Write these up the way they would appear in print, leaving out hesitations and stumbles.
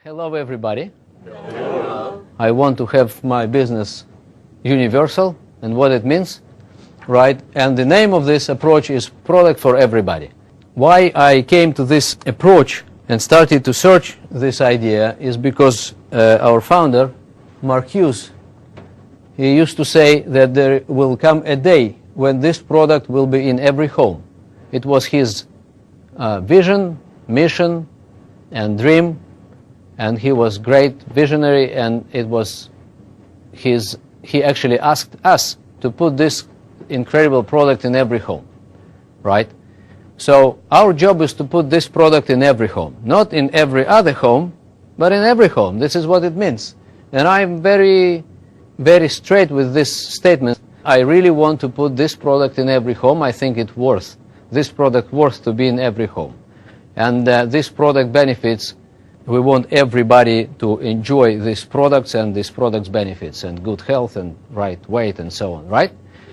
Hello everybody. Hello. I want to have my business universal, and what it means, right? And the name of this approach is product for everybody. Why I came to this approach and started to search this idea is because our founder, Mark Hughes, he used to say that there will come a day when this product will be in every home. It was his vision, mission, and dream, and he was great visionary, and it was he actually asked us to put this incredible product in every home, right? So our job is to put this product in every home, not in every other home, but in every home. This is what it means. And I'm very, very straight with this statement. I really want to put this product in every home. I think it's worth, this product worth to be in every home. And this product benefits, we want everybody to enjoy these products and these products benefits and good health and right weight and so on, right?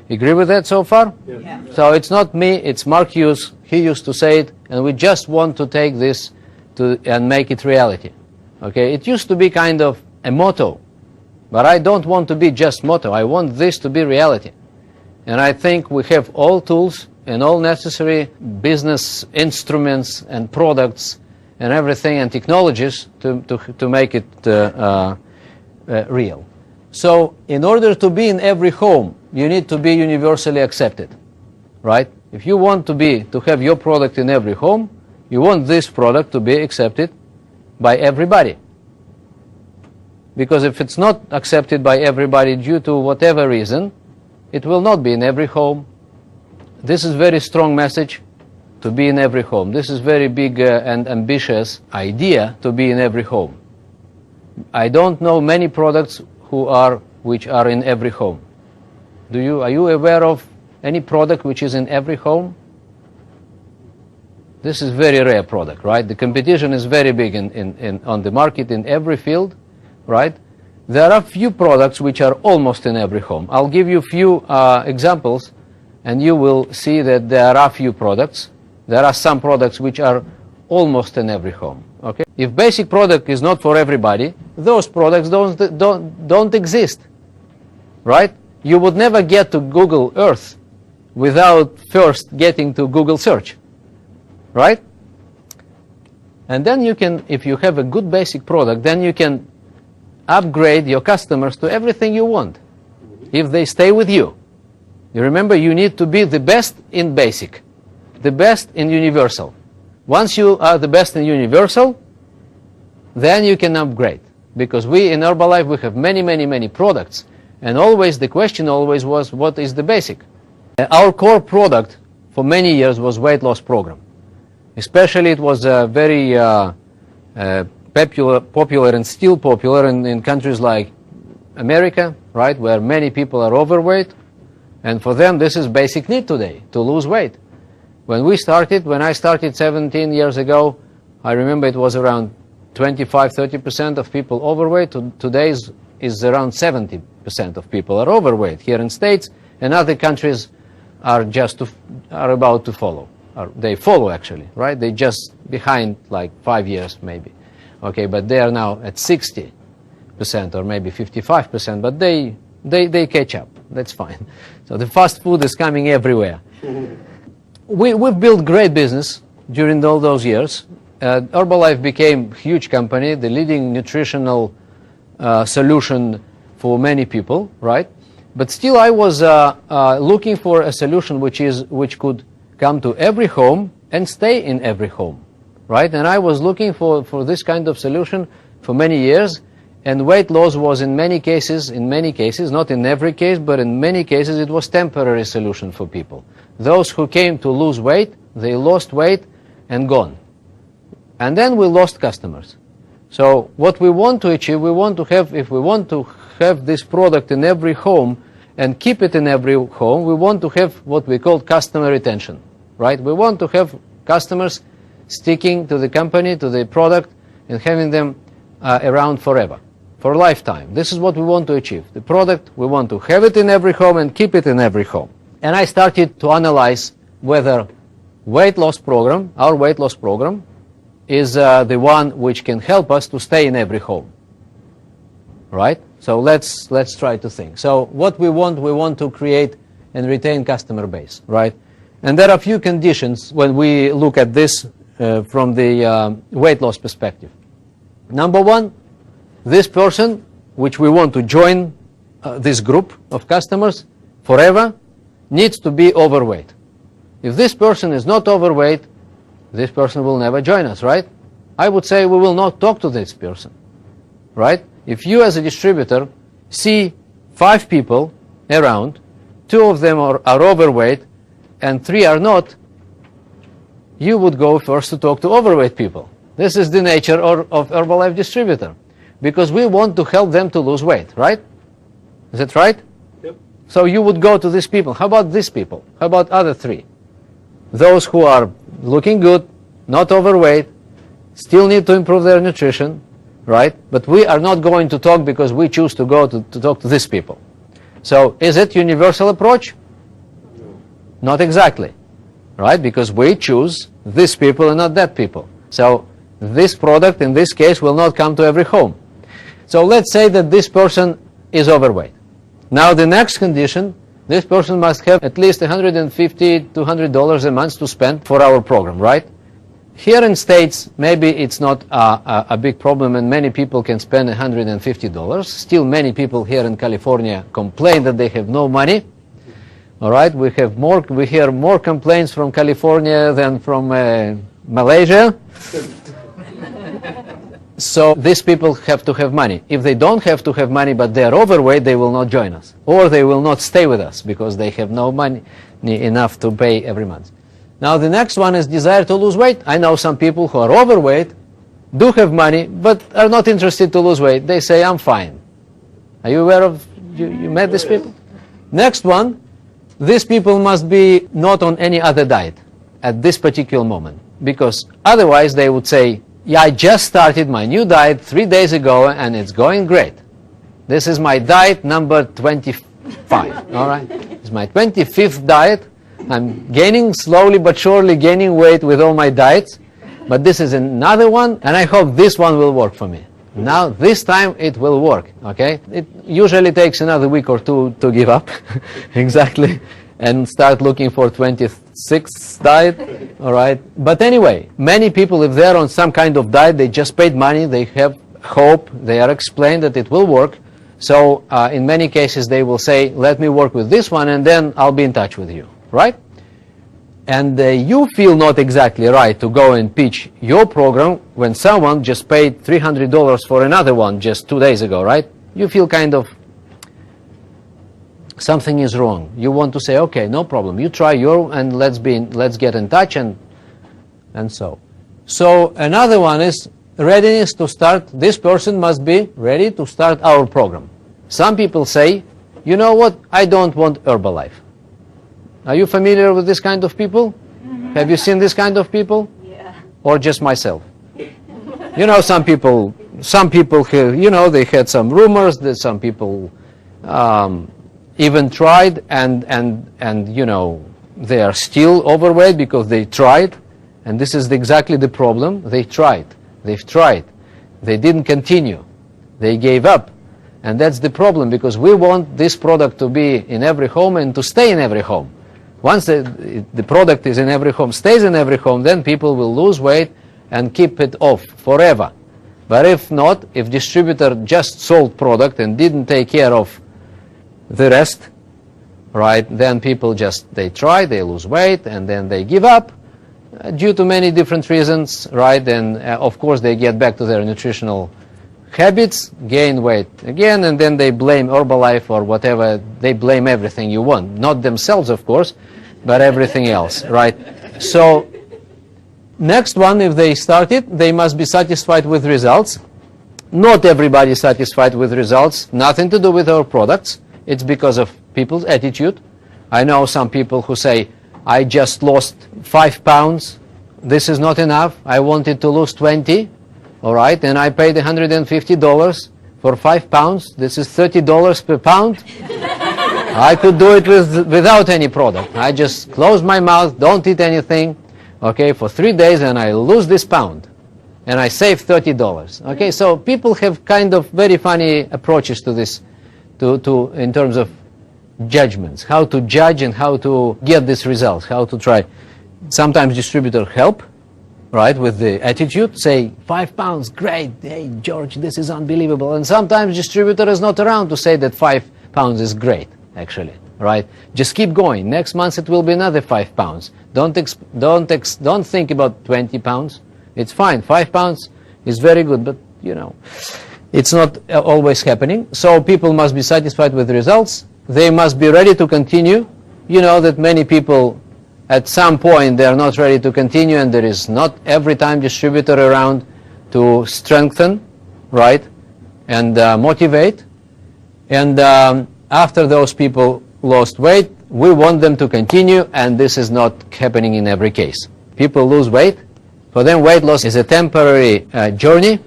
You agree with that so far? Yes. Yeah. So it's not me, it's Mark Hughes. He used to say it, and we just want to take this and make it reality. Okay, it used to be kind of a motto, but I don't want to be just motto. I want this to be reality. And I think we have all tools and all necessary business instruments and products and everything and technologies to make it real. So in order to be in every home, you need to be universally accepted, right? If you want to have your product in every home, you want this product to be accepted by everybody. Because if it's not accepted by everybody due to whatever reason, it will not be in every home. This is a very strong message, to be in every home. This is very big and ambitious idea, to be in every home. I don't know many products which are in every home. Are you aware of any product which is in every home? This is very rare product, right? The competition is very big on the market in every field, right? There are few products which are almost in every home. I'll give you a few examples, and you will see that there are few products. There are some products which are almost in every home. Okay? If basic product is not for everybody, those products don't exist, right? You would never get to Google Earth without first getting to Google search, right? And then you can, if you have a good basic product, then you can upgrade your customers to everything you want if they stay with you. You remember, you need to be the best in basic, the best in universal. Once you are the best in universal, then you can upgrade. Because we in Herbalife, we have many products. And always, the question always was, what is the basic? Our core product for many years was weight loss program. Especially it was very popular and still popular in countries like America, right, where many people are overweight. And for them, this is basic need today, to lose weight. When I started 17 years ago, I remember it was around 25-30% of people overweight. Today is around 70% of people are overweight here in States, and other countries are about to follow. They follow actually, right? They just behind like 5 years maybe. Okay, but they are now at 60% or maybe 55%, but they catch up. That's fine. So the fast food is coming everywhere. We've built great business during all those years. Herbalife became a huge company, the leading nutritional solution for many people, right? But still I was looking for a solution which could come to every home and stay in every home, right? And I was looking for this kind of solution for many years, and weight loss was in many cases, not in every case, but in many cases it was temporary solution for people. Those who came to lose weight, they lost weight and gone. And then we lost customers. So what we want to achieve, if we want to have this product in every home and keep it in every home, we want to have what we call customer retention, right? We want to have customers sticking to the company, to the product, and having them around forever, for a lifetime. This is what we want to achieve. The product, we want to have it in every home and keep it in every home. And I started to analyze whether our weight loss program, is the one which can help us to stay in every home, right? So let's try to think. So what we want to create and retain customer base, right? And there are a few conditions when we look at this from the weight loss perspective. Number one, this person which we want to join this group of customers forever needs to be overweight. If this person is not overweight, this person will never join us, right? I would say we will not talk to this person, right? If you as a distributor see 5 people around, 2 of them are overweight and 3 are not, you would go first to talk to overweight people. This is the nature of Herbalife distributor, because we want to help them to lose weight, right? Is that right? Yep. So you would go to these people. How about these people? How about other 3? Those who are looking good, not overweight, still need to improve their nutrition, right? But we are not going to talk because we choose to go to talk to these people. So is it universal approach? Not exactly, right? Because we choose these people and not that people. So this product in this case will not come to every home. So let's say that this person is overweight. Now the next condition, this person must have at least $150 to $200 a month to spend for our program, right? Here in States, maybe it's not a big problem and many people can spend $150. Still many people here in California complain that they have no money. All right, we hear more complaints from California than from Malaysia. So these people have to have money. If they don't have to have money but they are overweight, they will not join us. Or they will not stay with us because they have no money enough to pay every month. Now the next one is desire to lose weight. I know some people who are overweight, do have money, but are not interested to lose weight. They say, I'm fine. Are you aware of, you met these people? Next one, these people must be not on any other diet at this particular moment, because otherwise they would say, yeah, I just started my new diet 3 days ago and it's going great. This is my diet number 25, all right? It's my 25th diet. I'm gaining slowly but surely gaining weight with all my diets, but this is another one and I hope this one will work for me. Now this time it will work, okay? It usually takes another week or 2 to give up, exactly, and start looking for 26th diet, all right? But anyway, many people, if they're on some kind of diet, they just paid money, they have hope, they are explained that it will work. So in many cases they will say, let me work with this one and then I'll be in touch with you, right? And you feel not exactly right to go and pitch your program when someone just paid $300 for another one just 2 days ago, right? You feel kind of something is wrong. You want to say, okay, no problem. You try your and let's get in touch and so. So another one is readiness to start. This person must be ready to start our program. Some people say, you know what? I don't want Herbalife. Are you familiar with this kind of people? Have you seen this kind of people? Yeah. Or just myself? You know, some people here, you know, they had some rumors that some people even tried and you know, they are still overweight because they tried, and this is exactly the problem. They've tried, they didn't continue, they gave up, and that's the problem, because we want this product to be in every home and to stay in every home. Once the product is in every home, stays in every home, then people will lose weight and keep it off forever. But if not, if distributor just sold product and didn't take care of the rest, right, then people they try, they lose weight, and then they give up due to many different reasons, right? And of course they get back to their nutritional habits, gain weight again, and then they blame Herbalife or whatever. They blame everything you want, not themselves of course, but everything else, right? So next one, if they start it, they must be satisfied with results. Not everybody is satisfied with results. Nothing to do with our products. It's because of people's attitude. I know some people who say, I just lost 5 pounds. This is not enough. I wanted to lose 20. All right, and I paid $150 for 5 pounds. This is $30 per pound. I could do it without any product. I just close my mouth, don't eat anything, okay, for 3 days, and I lose this pound. and I save $30. Okay, so people have kind of very funny approaches to this, in terms of judgments, how to judge and how to get these results, how to try. Sometimes distributors help, right, with the attitude, say, 5 pounds, great, hey, George, this is unbelievable. And sometimes distributor is not around to say that 5 pounds is great, actually, right? Just keep going. Next month it will be another 5 pounds. Don't think about 20 pounds. It's fine. 5 pounds is very good, but, you know, it's not always happening. So people must be satisfied with the results. They must be ready to continue. You know that many people, at some point, they are not ready to continue, and there is not every time distributor around to strengthen, right, and motivate. And after those people lost weight, we want them to continue, and this is not happening in every case. People lose weight. For them, weight loss is a temporary journey.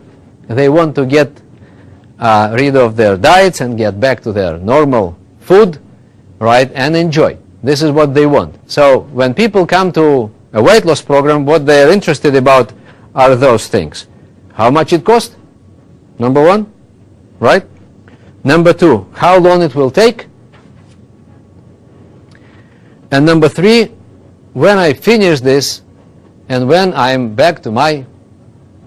They want to get rid of their diets and get back to their normal food, right, and enjoy. This is what they want. So when people come to a weight loss program, what they are interested about are those things. How much it costs? Number one, right? Number two, how long it will take? And number three, when I finish this and when I'm back to my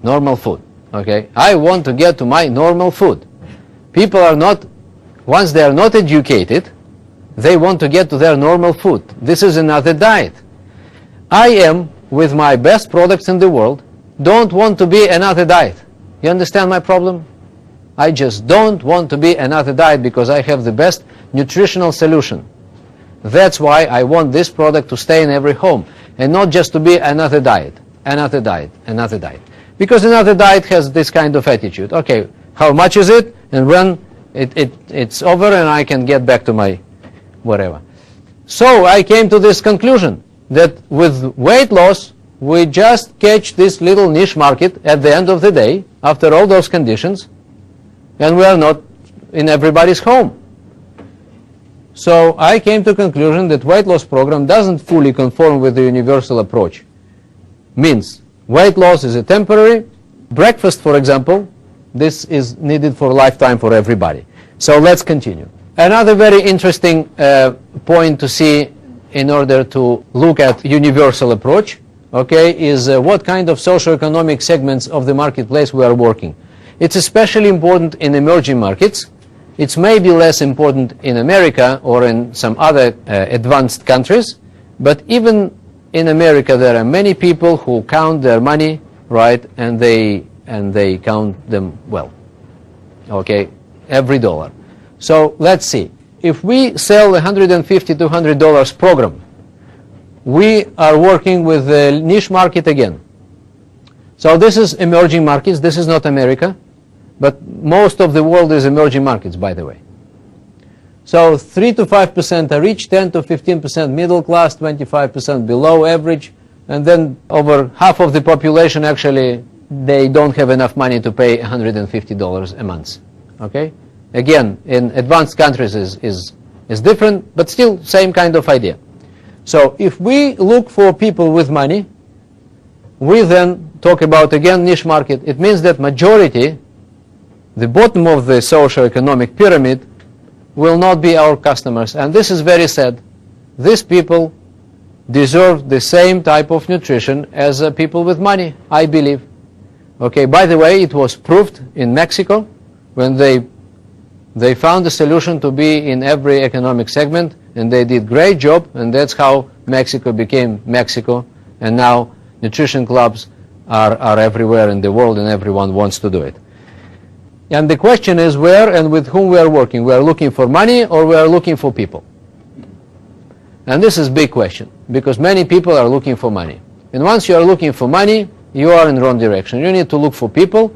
normal food. Okay, I want to get to my normal food. People are not, once they are not educated, they want to get to their normal food. This is another diet. I am, with my best products in the world, don't want to be another diet. You understand my problem? I just don't want to be another diet because I have the best nutritional solution. That's why I want this product to stay in every home and not just to be another diet, another diet, another diet. Because another diet has this kind of attitude. Okay, how much is it? And when it's over and I can get back to my whatever. So I came to this conclusion that with weight loss, we just catch this little niche market at the end of the day, after all those conditions, and we are not in everybody's home. So I came to the conclusion that weight loss program doesn't fully conform with the universal approach. Means weight loss is a temporary. Breakfast, for example, this is needed for a lifetime for everybody. So let's continue. Another very interesting point to see in order to look at universal approach, okay, is what kind of socioeconomic segments of the marketplace we are working. It's especially important in emerging markets. It's maybe less important in America or in some other advanced countries, but even in America there are many people who count their money, right, and they count them well, okay, every dollar. So let's see. If we sell $150 to $200 program, we are working with the niche market again. So this is emerging markets. This is not America, but most of the world is emerging markets, by the way. So 3 to 5% are rich, 10 to 15% middle class, 25% below average, and then over half of the population actually they don't have enough money to pay $150 a month. Okay? Again, in advanced countries is different, but still same kind of idea. So if we look for people with money, we then talk about again niche market. It means that majority, the bottom of the socio-economic pyramid, will not be our customers. And this is very sad. These people deserve the same type of nutrition as people with money, I believe. Okay, by the way, it was proved in Mexico when they found a solution to be in every economic segment, and they did great job, and that's how Mexico became Mexico, and now nutrition clubs are everywhere in the world, and everyone wants to do it. And the question is where and with whom we are working. We are looking for money or we are looking for people? And this is a big question, because many people are looking for money. And once you are looking for money, you are in the wrong direction. You need to look for people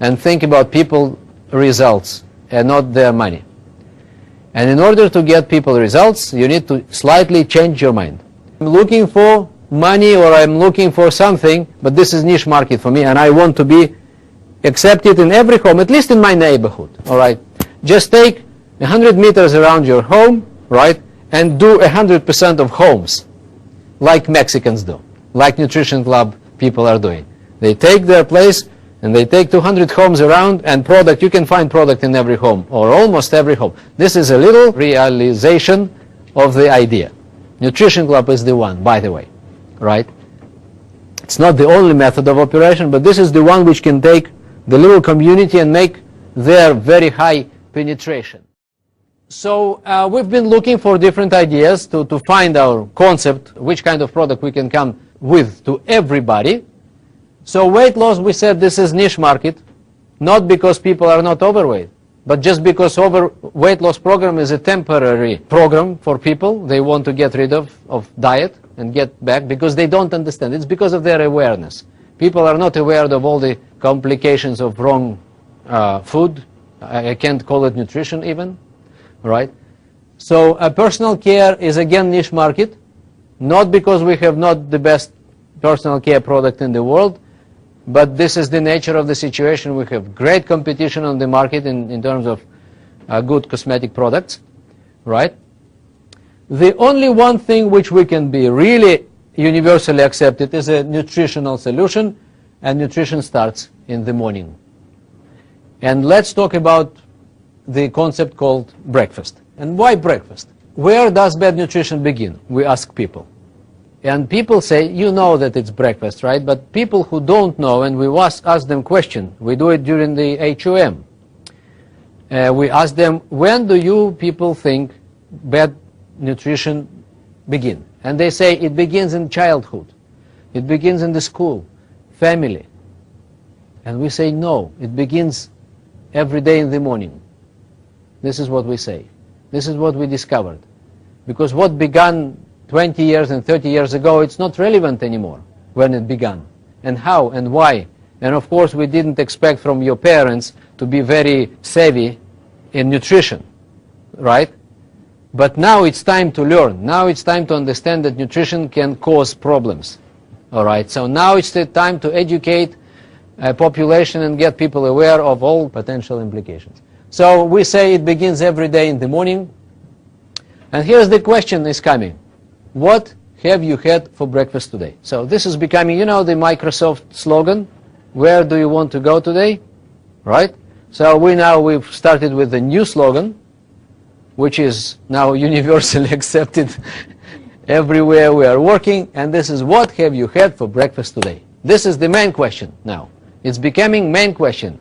and think about people results and not their money. And in order to get people results, you need to slightly change your mind. I'm looking for money or I'm looking for something, but this is niche market for me and I want to be accepted in every home, at least in my neighborhood, all right? Just take 100 meters around your home, right, and do 100% of homes, like Mexicans do, like Nutrition Club people are doing. They take their place And they take 200 homes around, and product, you can find product in every home, or almost every home. This is a little realization of the idea. Nutrition Club is the one, by the way, right? It's not the only method of operation, but this is the one which can take the little community and make their very high penetration. So we've been looking for different ideas to find our concept, which kind of product we can come with to everybody. So weight loss, we said this is niche market, not because people are not overweight, but just because weight loss program is a temporary program for people. They want to get rid of diet and get back because they don't understand. It's because of their awareness. People are not aware of all the complications of wrong food. I can't call it nutrition even, right? So personal care is again niche market, not because we have not the best personal care product in the world, but this is the nature of the situation. We have great competition on the market in terms of good cosmetic products, right? The only one thing which we can be really universally accepted is a nutritional solution, and nutrition starts in the morning. And let's talk about the concept called breakfast. And why breakfast? Where does bad nutrition begin? We ask people. And people say, you know that it's breakfast, right? But people who don't know, and we ask them question, we do it during the HOM. We ask them, when do you people think bad nutrition begin? And they say it begins in childhood. It begins in the school, family. And we say no, it begins every day in the morning. This is what we say. This is what we discovered. Because what began 20 years and 30 years ago, it's not relevant anymore when it began. And how and why. And of course we didn't expect from your parents to be very savvy in nutrition, right? But now it's time to learn. Now it's time to understand that nutrition can cause problems. All right, so now it's the time to educate a population and get people aware of all potential implications. So we say it begins every day in the morning. And here's the question is coming. What have you had for breakfast today? So this is becoming, you know, the Microsoft slogan. Where do you want to go today? Right? So we've started with a new slogan, which is now universally accepted everywhere we are working. And this is, what have you had for breakfast today? This is the main question now. It's becoming main question.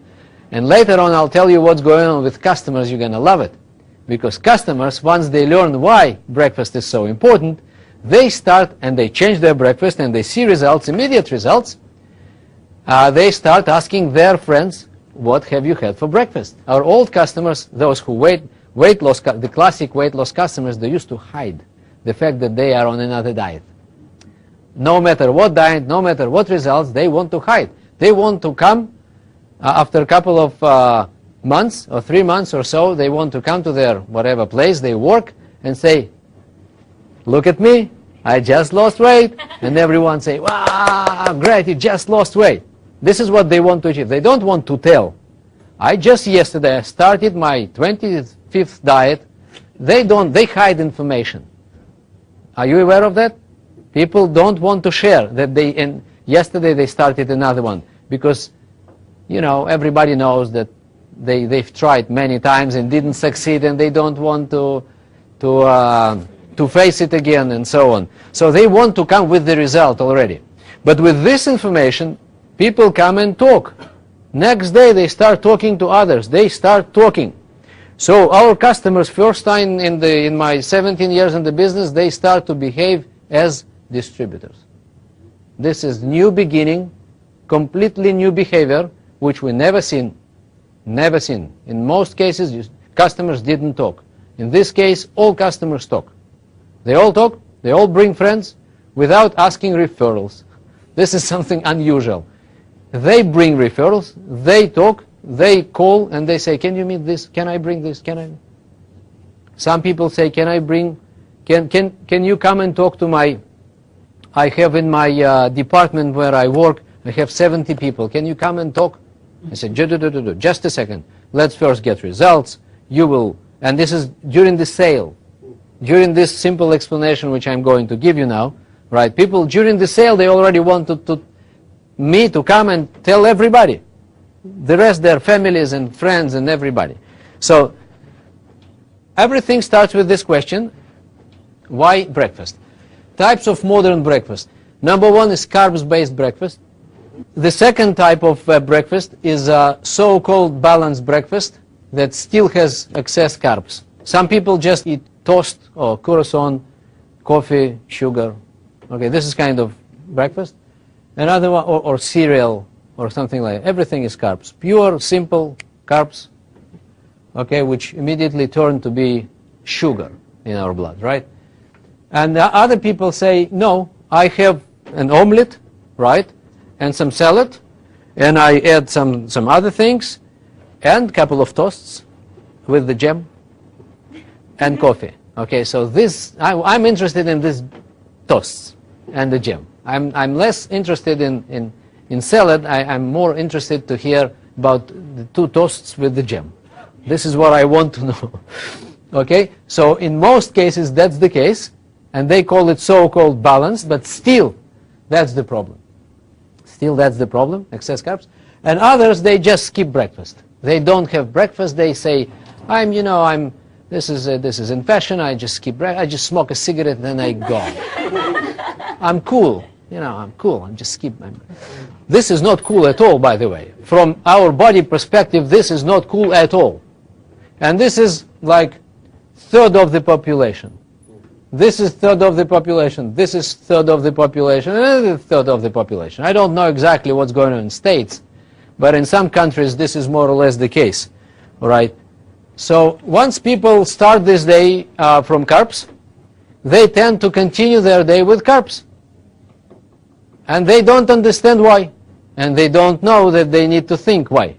And later on I'll tell you what's going on with customers. You're going to love it. Because customers, once they learn why breakfast is so important, they start and they change their breakfast and they see results, immediate results. They start asking their friends, what have you had for breakfast? Our old customers, those who weight loss, the classic weight loss customers, they used to hide the fact that they are on another diet. No matter what diet, no matter what results, they want to hide. They want to come after a couple of months or 3 months or so, they want to come to their whatever place they work and say, look at me, I just lost weight. And everyone say, wow, great, you just lost weight. This is what they want to achieve. They don't want to tell. I just yesterday started my 25th diet. They hide information. Are you aware of that? People don't want to share that yesterday they started another one because, you know, everybody knows that they've tried many times and didn't succeed, and they don't want to face it again and so on. So they want to come with the result already. But with this information, people come and talk. Next day they start talking to others. They start talking. So our customers, first time in my 17 years in the business, they start to behave as distributors. This is new beginning, completely new behavior, which we never seen. Never seen. In most cases, customers didn't talk. In this case, all customers talk. They all talk, they all bring friends without asking referrals. This is something unusual. They bring referrals, they talk, they call, and they say, can you meet this? Can I bring this? Can I? Some people say, can you come and talk to I have in my department where I work, I have 70 people. Can you come and talk? I said, just a second. Let's first get results. You will, and this is during the sale. During this simple explanation which I'm going to give you now, right? People during the sale, they already want me to come and tell everybody. the rest, their families and friends and everybody. So everything starts with this question: why breakfast? Types of modern breakfast. Number one is carbs-based breakfast. The second type of breakfast is a so-called balanced breakfast that still has excess carbs. Some people just eat toast or croissant, coffee, sugar. Okay, this is kind of breakfast. Another one, or cereal or something like that. Everything is carbs. Pure, simple carbs, okay, which immediately turn to be sugar in our blood, right? And other people say, no, I have an omelet, right, and some salad, and I add some other things, and a couple of toasts with the jam, and coffee. Okay, so this, I'm interested in these toasts and the jam. I'm less interested in salad. I'm more interested to hear about the two toasts with the jam. This is what I want to know. Okay, so in most cases that's the case, and they call it so-called balanced, but still that's the problem. Still that's the problem, excess carbs. And others, they just skip breakfast. They don't have breakfast. They say, this is in fashion. I just skip breakfast. I just smoke a cigarette and then I go. I'm cool. I'm cool. I'm just skip. This is not cool at all, by the way. From our body perspective, this is not cool at all. And this is like third of the population. This is third of the population. This is third of the population. And third of the population. I don't know exactly what's going on in States, but in some countries this is more or less the case. All right. So once people start this day from carbs, they tend to continue their day with carbs. And they don't understand why. And they don't know that they need to think why.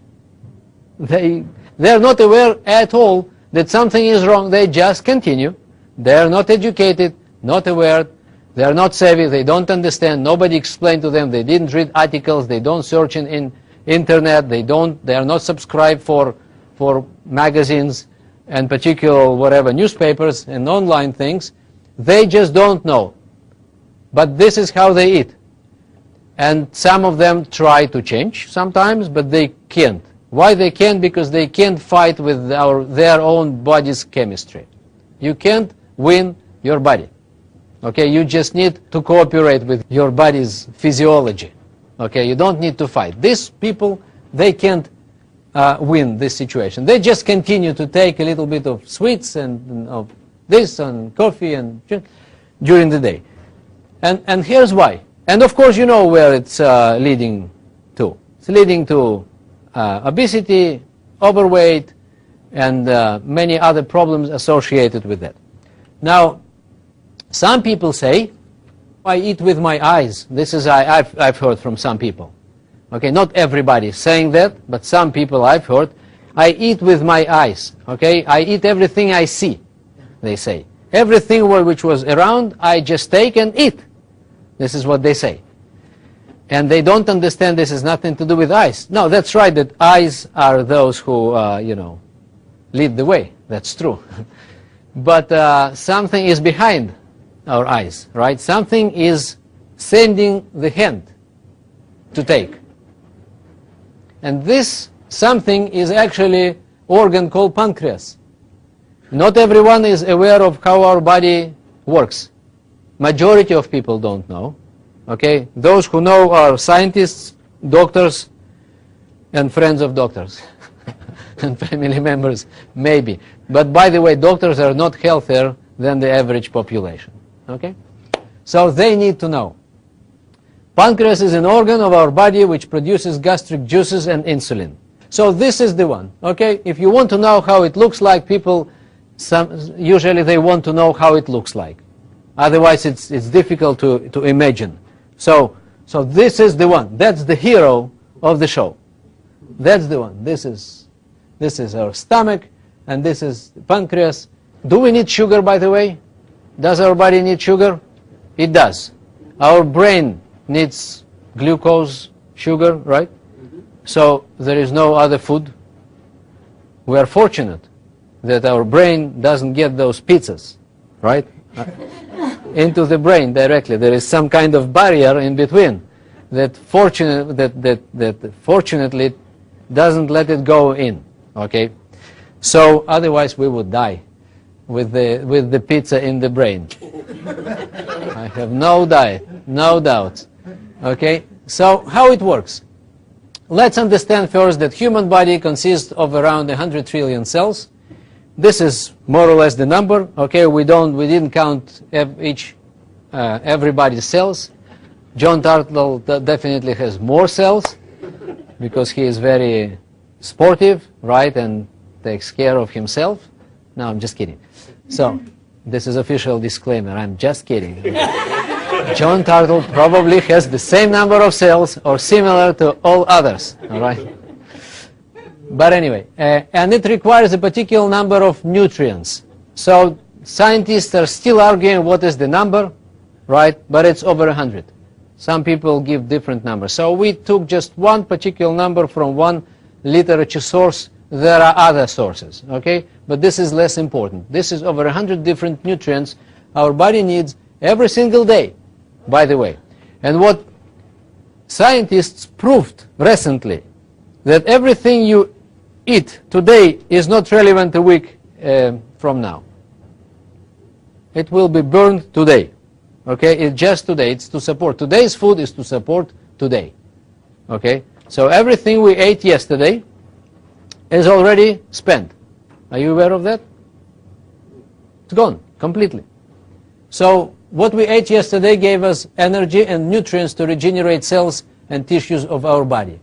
They're not aware at all that something is wrong. They just continue. They're not educated, not aware. They're not savvy. They don't understand. Nobody explained to them. They didn't read articles. They don't search in internet. They are not subscribed for magazines and particular whatever newspapers and online things. They just don't know. But this is how they eat. And some of them try to change sometimes, but they can't. Why they can't? Because they can't fight with their own body's chemistry. You can't win your body. Okay, you just need to cooperate with your body's physiology. Okay, you don't need to fight. These people, they can't win this situation. They just continue to take a little bit of sweets and of this and coffee and during the day. And here's why. And of course you know where it's leading to. It's leading to obesity, overweight, and many other problems associated with that. Now, some people say, I eat with my eyes. This is I've heard from some people. Okay, not everybody is saying that, but some people I've heard, I eat with my eyes. Okay, I eat everything I see, they say. Everything which was around, I just take and eat. This is what they say. And they don't understand this has nothing to do with eyes. No, that's right, that eyes are those who, lead the way. That's true. But something is behind our eyes, right? Something is sending the hand to take. And this something is actually organ called pancreas. Not everyone is aware of how our body works. Majority of people don't know. Okay? Those who know are scientists, doctors, and friends of doctors. And family members, maybe. But by the way, doctors are not healthier than the average population. Okay? So they need to know. Pancreas is an organ of our body which produces gastric juices and insulin. So this is the one. Okay? If you want to know how it looks like, people, usually they want to know how it looks like. Otherwise it's difficult to imagine. So this is the one. That's the hero of the show. That's the one. This is our stomach, and this is pancreas. Do we need sugar, by the way? Does our body need sugar? It does. Our brain needs glucose, sugar, right? So there is no other food. We are fortunate that our brain doesn't get those pizzas, right? Into the brain directly. There is some kind of barrier in between that fortunately doesn't let it go in, okay? So otherwise we would die with the pizza in the brain. I have no doubt, okay? So how it works? Let's understand first that human body consists of around 100 trillion cells. This is more or less the number, okay? We didn't count everybody's cells. John Turtle definitely has more cells because he is very sportive, right, and takes care of himself. No, I'm just kidding. So, this is official disclaimer, I'm just kidding. John Turtle probably has the same number of cells or similar to all others, all right? But anyway, and it requires a particular number of nutrients. So, scientists are still arguing what is the number, right, but it's over 100. Some people give different numbers. So we took just one particular number from one literature source. There are other sources, okay? But this is less important. This is over 100 different nutrients our body needs every single day, by the way. And what scientists proved recently, that everything you eat today is not relevant a week from now. It will be burned today. Okay, it's just today. It's to support. Today's food is to support today. Okay, so everything we ate yesterday is already spent. Are you aware of that? It's gone completely. So what we ate yesterday gave us energy and nutrients to regenerate cells and tissues of our body.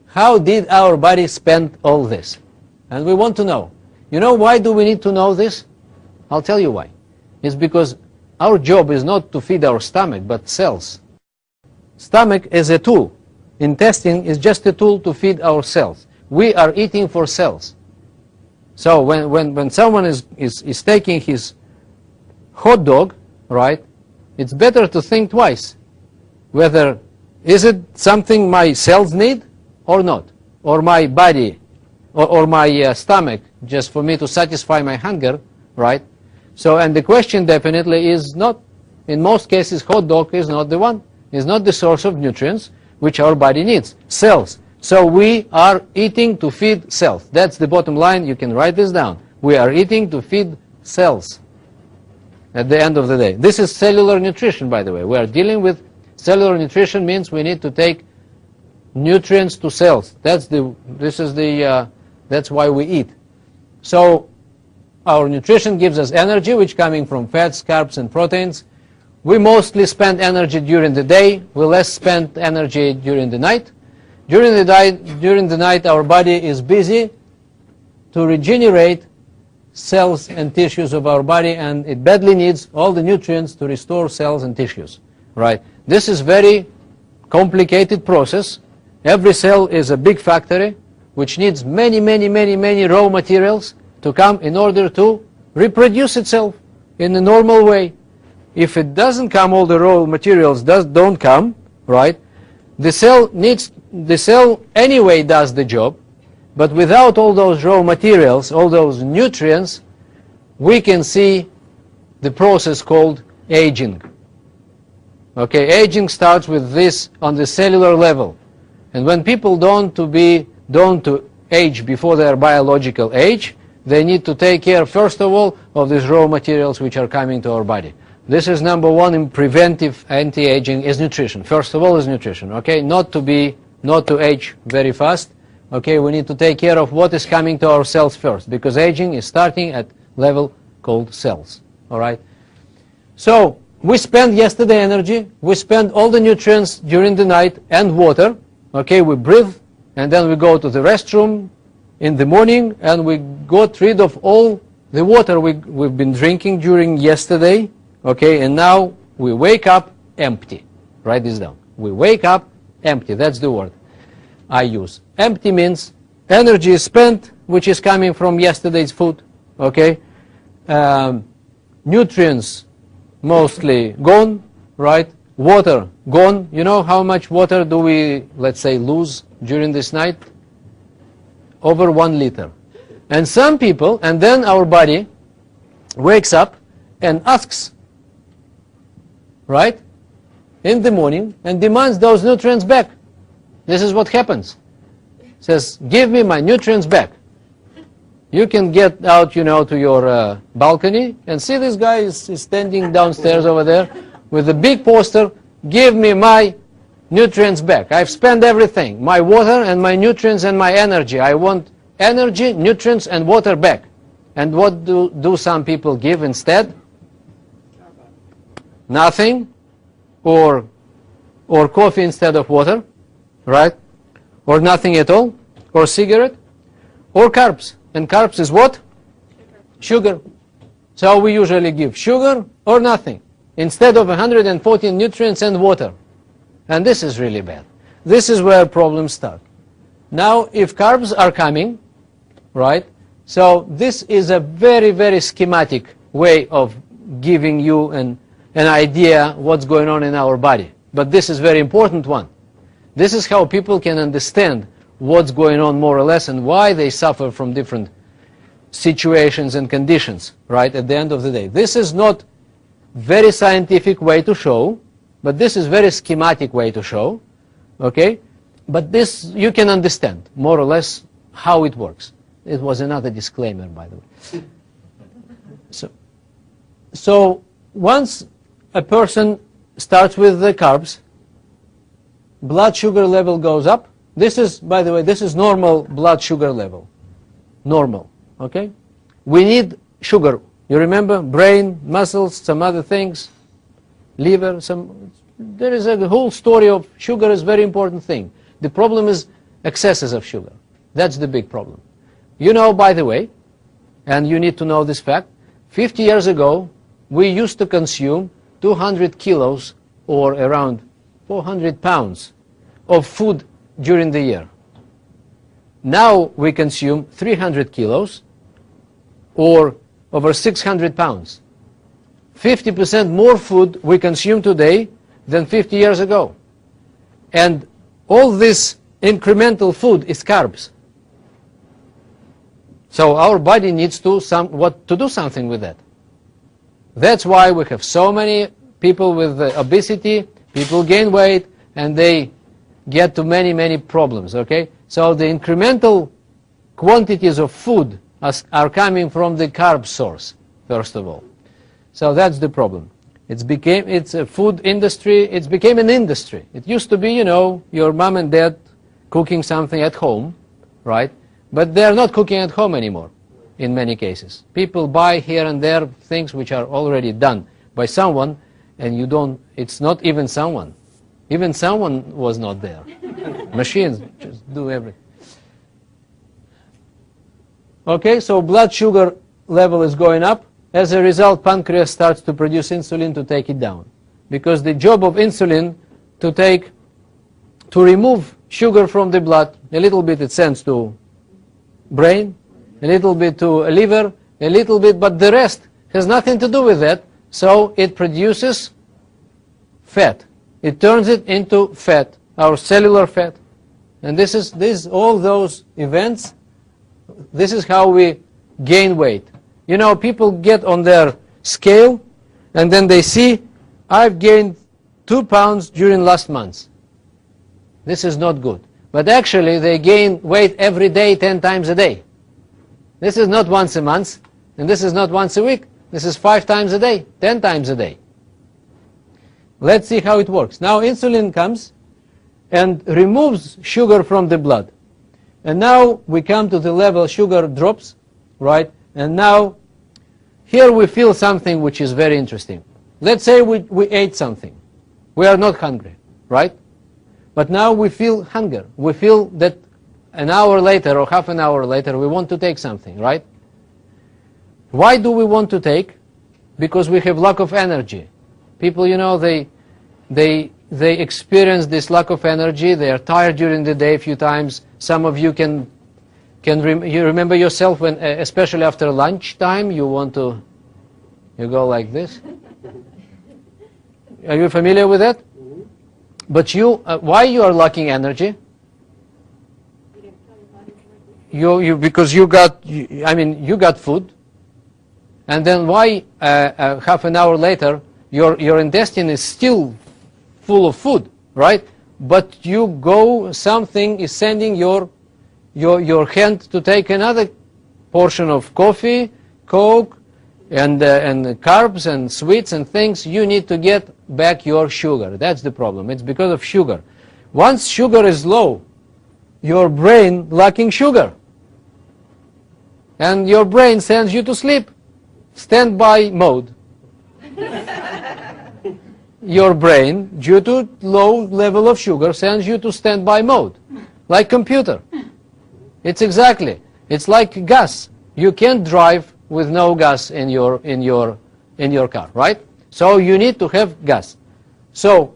How did our body spend all this? And we want to know. You know why do we need to know this? I'll tell you why. It's because our job is not to feed our stomach, but cells. Stomach is a tool. Intestine is just a tool to feed our cells. We are eating for cells. So when someone is taking his hot dog, right, it's better to think twice. Whether, is it something my cells need or not? Or my body, or my stomach, just for me to satisfy my hunger, right? So, and the question definitely is not, in most cases, hot dog is not the one, is not the source of nutrients which our body needs, cells. So we are eating to feed cells. That's the bottom line. You can write this down. We are eating to feed cells at the end of the day. This is cellular nutrition, by the way. We are dealing with cellular nutrition, means we need to take nutrients to cells. That's why we eat. So our nutrition gives us energy, which coming from fats, carbs, and proteins. We mostly spend energy during the day. We less spend energy during the night. During the night, our body is busy to regenerate cells and tissues of our body, and it badly needs all the nutrients to restore cells and tissues. Right? This is very complicated process. Every cell is a big factory, which needs many raw materials to come in order to reproduce itself in a normal way. If it doesn't come, all the raw materials don't come, right? The cell anyway does the job, but without all those raw materials, all those nutrients, we can see the process called aging. Okay, aging starts with this on the cellular level. And when people don't to age before their biological age, they need to take care, first of all, of these raw materials which are coming to our body. This is number one in preventive anti-aging, is nutrition. First of all is nutrition, okay? Not to age very fast, okay? We need to take care of what is coming to our cells first, because aging is starting at level called cells, all right? So, we spent yesterday energy, we spent all the nutrients during the night and water, okay? We breathe, and then we go to the restroom in the morning, and we got rid of all the water we've been drinking during yesterday, okay, and now we wake up empty. Write this down. We wake up empty. That's the word I use. Empty means energy is spent, which is coming from yesterday's food, okay? Nutrients mostly gone, right? Water gone. You know how much water do we, let's say, lose during this night? Over 1 liter. And some people, and then our body wakes up and asks, right, in the morning, and demands those nutrients back. This is what happens. says, give me my nutrients back. You can get out, to your balcony and see this guy is standing downstairs over there with a big poster, give me my nutrients back. I've spent everything, my water and my nutrients and my energy. I want energy, nutrients, and water back. And what do some people give instead? Nothing, or coffee instead of water, right? Or nothing at all, or cigarette, or carbs. And carbs is what? Sugar. So we usually give sugar or nothing instead of 114 nutrients and water. And this is really bad. This is where problems start. Now, if carbs are coming, right, so this is a very, very schematic way of giving you an idea what's going on in our body. But this is a very important one. This is how people can understand what's going on more or less and why they suffer from different situations and conditions, right, at the end of the day. This is not very scientific way to show, but this is very schematic way to show, okay? But this, you can understand more or less how it works. It was another disclaimer, by the way. So once a person starts with the carbs, blood sugar level goes up. This is, by the way, this is normal blood sugar level. Normal, okay? We need sugar. You remember? Brain, muscles, some other things, liver, there is a whole story of sugar is a very important thing. The problem is excesses of sugar. That's the big problem. You know, by the way, and you need to know this fact, 50 years ago, we used to consume 200 kilos or around 400 pounds of food during the year. Now we consume 300 kilos or over 600 pounds. 50% more food we consume today than 50 years ago. And all this incremental food is carbs. So our body needs to do something with that. That's why we have so many people with obesity, people gain weight, and they get to many, many problems, okay? So the incremental quantities of food are coming from the carb source, first of all. So that's the problem. It's a food industry, it became an industry. It used to be, your mom and dad cooking something at home, right? But they're not cooking at home anymore, in many cases. People buy here and there things which are already done by someone, and it's not even someone. Even someone was not there. Machines just do everything. Okay, so blood sugar level is going up. As a result, pancreas starts to produce insulin to take it down. Because the job of insulin to remove sugar from the blood, a little bit it sends to brain, a little bit to liver, a little bit, but the rest has nothing to do with that, so it produces fat. It turns it into fat, our cellular fat. And all those events, this is how we gain weight. People get on their scale, and then they see, I've gained 2 pounds during last month. This is not good. But actually, they gain weight every day, 10 times a day. This is not once a month, and this is not once a week. This is 5 times a day, 10 times a day. Let's see how it works. Now, insulin comes and removes sugar from the blood. And now we come to the level sugar drops, right? And now, here we feel something which is very interesting. Let's say we ate something. We are not hungry, right? But now we feel hunger. We feel that an hour later or half an hour later we want to take something, right? Why do we want to take? Because we have lack of energy. People, they experience this lack of energy. They are tired during the day a few times. Some of you you remember yourself when, especially after lunchtime, you go like this. Are you familiar with that? But why you are lacking energy? Because you got food, and then why half an hour later your intestine is still full of food, right? But something is sending your your hand to take another portion of coffee, Coke, and carbs and sweets and things, you need to get back your sugar. That's the problem. It's because of sugar. Once sugar is low, your brain lacking sugar. And your brain sends you to sleep. Standby mode. Your brain, due to low level of sugar, sends you to standby mode. Like computer. It's like gas. You can't drive with no gas in your car, right? So you need to have gas. So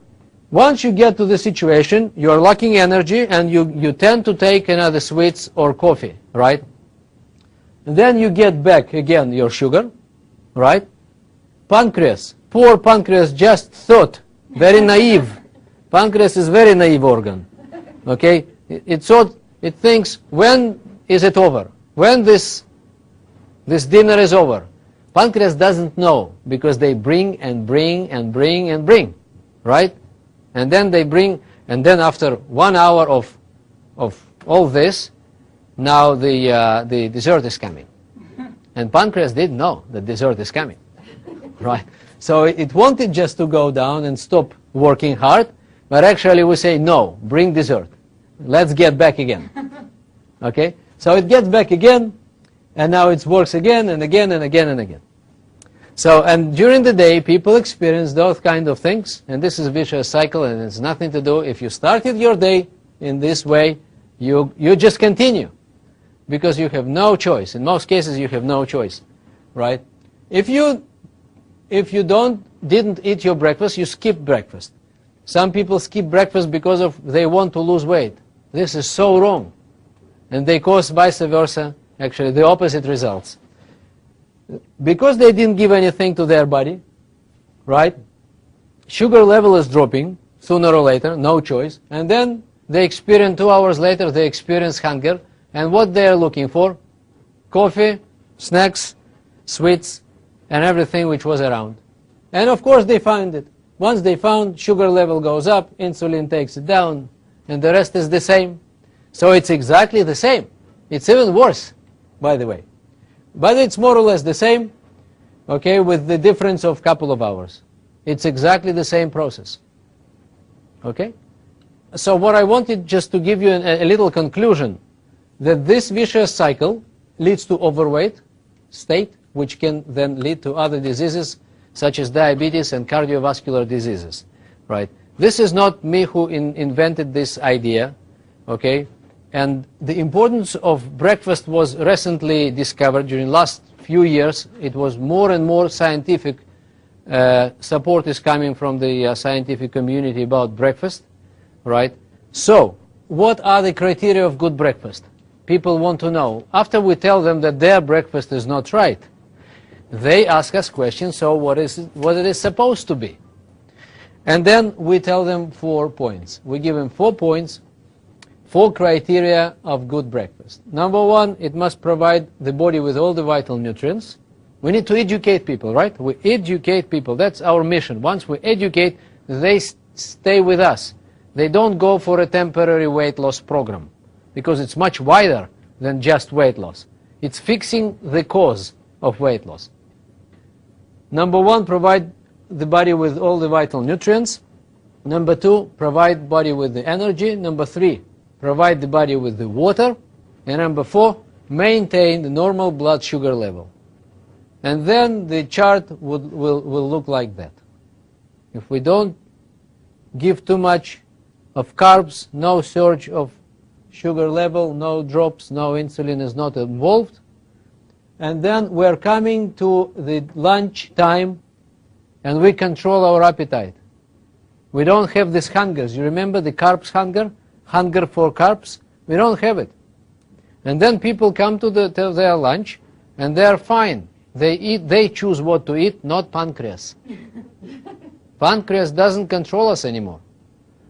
once you get to the situation, you're lacking energy and you tend to take another sweets or coffee, right? And then you get back again your sugar, right? Pancreas, poor pancreas just thought, very naive. Pancreas is very naive organ, okay? It thinks, when is it over? When this dinner is over? Pancreas doesn't know, because they bring and bring and bring and bring, right? And then they bring, and then after 1 hour of all this, now the dessert is coming. And pancreas didn't know that dessert is coming, right? So it wanted just to go down and stop working hard, but actually we say, no, bring dessert. Let's get back again, okay? So it gets back again, and now it works again and again and again and again. So, and during the day, people experience those kind of things, and this is a vicious cycle, and it's nothing to do. If you started your day in this way, you just continue, because you have no choice. In most cases, you have no choice, right? If you didn't eat your breakfast, you skip breakfast. Some people skip breakfast because they want to lose weight. This is so wrong, and they cause vice versa, actually the opposite results. Because they didn't give anything to their body, right? Sugar level is dropping sooner or later, no choice, and then they experience 2 hours later, they experience hunger, and what they are looking for? Coffee, snacks, sweets, and everything which was around. And of course they find it. Once they found, sugar level goes up, insulin takes it down, and the rest is the same. So it's exactly the same. It's even worse, by the way. But it's more or less the same, okay, with the difference of couple of hours. It's exactly the same process, okay? So what I wanted just to give you a little conclusion, that this vicious cycle leads to overweight state, which can then lead to other diseases, such as diabetes and cardiovascular diseases, right? This is not me who invented this idea, okay? And the importance of breakfast was recently discovered during the last few years. It was more and more scientific support is coming from the scientific community about breakfast, right? So, what are the criteria of good breakfast? People want to know. After we tell them that their breakfast is not right, they ask us questions, so what it is supposed to be? And then we tell them 4 points. We give them 4 points, 4 criteria of good breakfast. Number 1, it must provide the body with all the vital nutrients. We need to educate people, right? We educate people. That's our mission. Once we educate, they stay with us. They don't go for a temporary weight loss program, because it's much wider than just weight loss. It's fixing the cause of weight loss. Number 1, provide the body with all the vital nutrients. Number 2, provide body with the energy. Number 3, provide the body with the water. And number 4, maintain the normal blood sugar level. And then the chart will look like that. If we don't give too much of carbs, no surge of sugar level, no drops, no insulin is not involved. And then we're coming to the lunch time, and we control our appetite. We don't have these hungers. You remember the carbs hunger? Hunger for carbs? We don't have it. And then people come to their lunch, and they're fine. They choose what to eat, not pancreas. Pancreas doesn't control us anymore.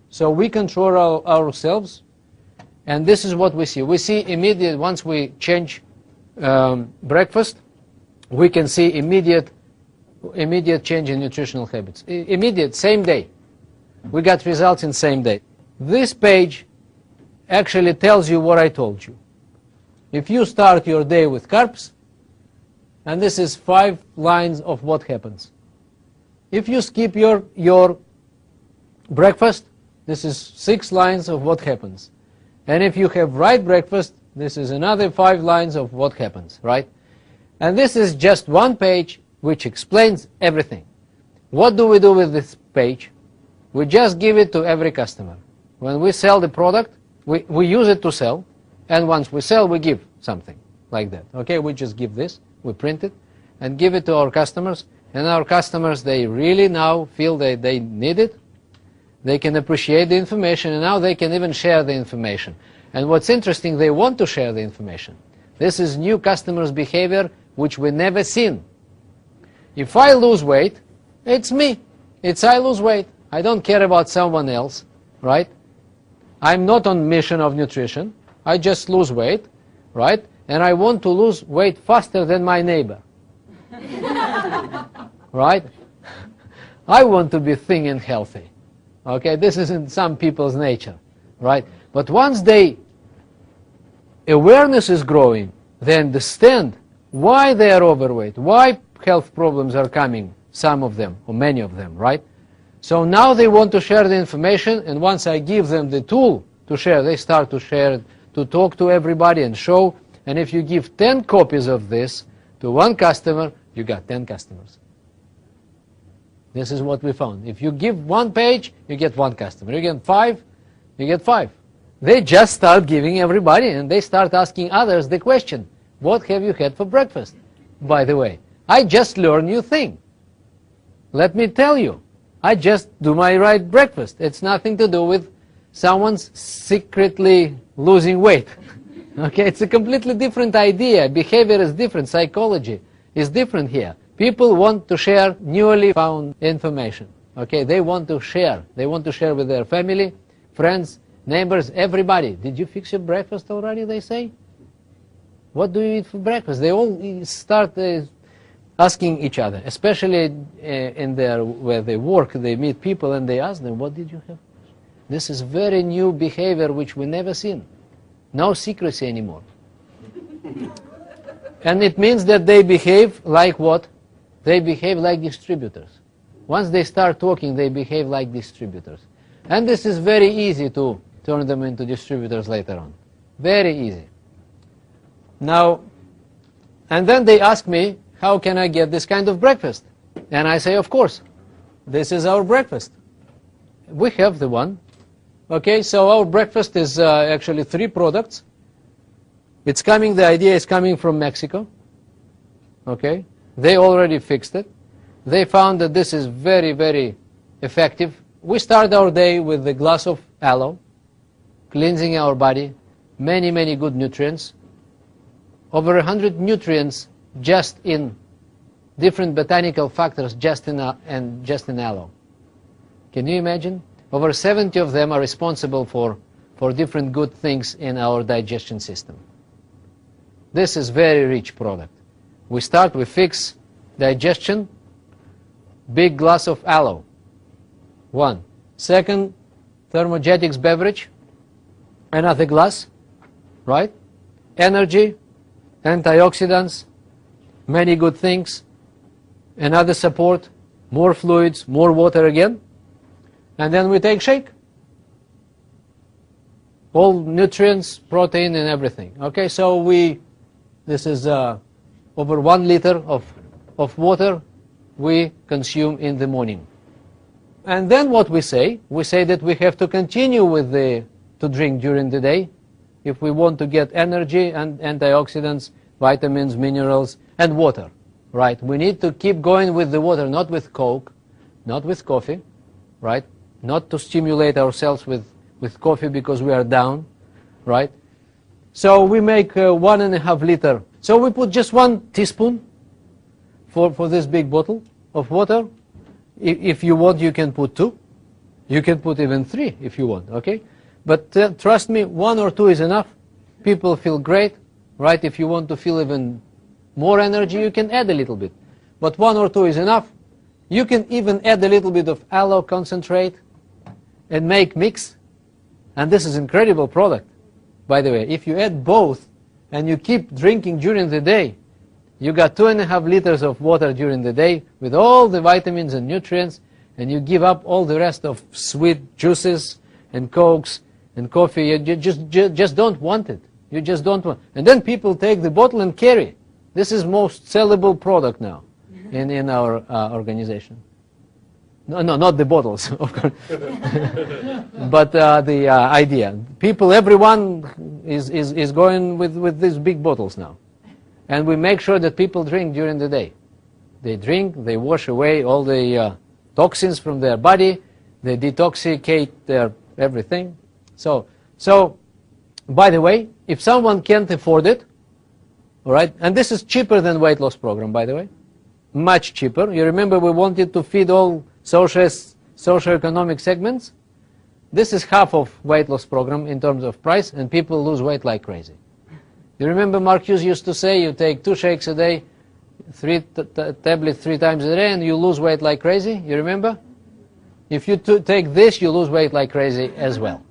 So we control ourselves, and this is what we see. We see immediate, once we change breakfast, we can see immediate change in nutritional habits. Immediate, same day. We got results in same day. This page actually tells you what I told you. If you start your day with carbs, and this is 5 lines of what happens. If you skip your breakfast, this is 6 lines of what happens. And if you have right breakfast, this is another 5 lines of what happens, right? And this is just one page which explains everything. What do we do with this page? We just give it to every customer. When we sell the product, we use it to sell, and once we sell, we give something like that. Okay, we just give this, we print it, and give it to our customers, and our customers, they really now feel that they need it. They can appreciate the information, and now they can even share the information. And what's interesting, they want to share the information. This is new customers' behavior which we never seen. If I lose weight, it's me. It's I lose weight. I don't care about someone else, right? I'm not on mission of nutrition. I just lose weight, right? And I want to lose weight faster than my neighbor. Right? I want to be thin and healthy. Okay, this is in some people's nature, right? But once awareness is growing, they understand why they are overweight, why health problems are coming, some of them, or many of them, right? So now they want to share the information, and once I give them the tool to share, they start to share it, to talk to everybody and show. And if you give 10 copies of this to one customer, you got 10 customers. This is what we found. If you give 1 page, you get 1 customer. You get 5, you get 5. They just start giving everybody, and they start asking others the question, what have you had for breakfast? By the way, I just learned new thing. Let me tell you, I just do my right breakfast. It's nothing to do with someone's secretly losing weight. Okay, it's a completely different idea. Behavior is different. Psychology is different here. People want to share newly found information. Okay, they want to share. They want to share with their family, friends, neighbors, everybody. Did you fix your breakfast already, they say? What do you eat for breakfast? They all start asking each other, especially where they work. They meet people and they ask them, what did you have? This is very new behavior which we never seen. No secrecy anymore. And it means that they behave like what? They behave like distributors. Once they start talking, they behave like distributors. And this is very easy to turn them into distributors later on. Very easy. Now, and then they ask me, how can I get this kind of breakfast? And I say, of course, this is our breakfast. We have the one. Okay, so our breakfast is actually 3 products. It's coming, the idea is coming from Mexico. Okay, they already fixed it. They found that this is very, very effective. We start our day with a glass of aloe, cleansing our body, many, many good nutrients. Over 100 nutrients just in different botanical factors just in aloe. Can you imagine? Over 70 of them are responsible for different good things in our digestion system. This is very rich product. We fix digestion, big glass of aloe. 1. Second, thermogenics beverage, another glass, right? Energy, antioxidants, many good things, another support, more fluids, more water again, and then we take shake. All nutrients, protein, and everything. Okay, so this is over 1 liter of water we consume in the morning. And then what we say that we have to continue to drink during the day if we want to get energy and antioxidants, vitamins, minerals, and water, right? We need to keep going with the water, not with Coke, not with coffee, right? Not to stimulate ourselves with coffee because we are down, right? So we make 1.5 liter. So we put just 1 teaspoon for this big bottle of water. If you want, you can put 2. You can put even 3 if you want, okay? But trust me, 1 or 2 is enough. People feel great, right? If you want to feel even more energy, you can add a little bit. But 1 or 2 is enough. You can even add a little bit of aloe concentrate and make mix. And this is incredible product, by the way. If you add both and you keep drinking during the day, you got 2.5 liters of water during the day with all the vitamins and nutrients, and you give up all the rest of sweet juices and Cokes and coffee. You just don't want it. You just don't want. And then people take the bottle and carry. This is most sellable product now in our organization. No, not the bottles, of course. But the idea. People, everyone is going with these big bottles now. And we make sure that people drink during the day. They drink, they wash away all the toxins from their body, they detoxicate their everything. So, by the way, if someone can't afford it, all right, and this is cheaper than weight loss program, by the way, much cheaper. You remember we wanted to feed all socioeconomic segments? This is half of weight loss program in terms of price, and people lose weight like crazy. You remember Mark Hughes used to say you take 2 shakes a day, 3 tablets 3 times a day, and you lose weight like crazy? You remember? If you take this, you lose weight like crazy as well.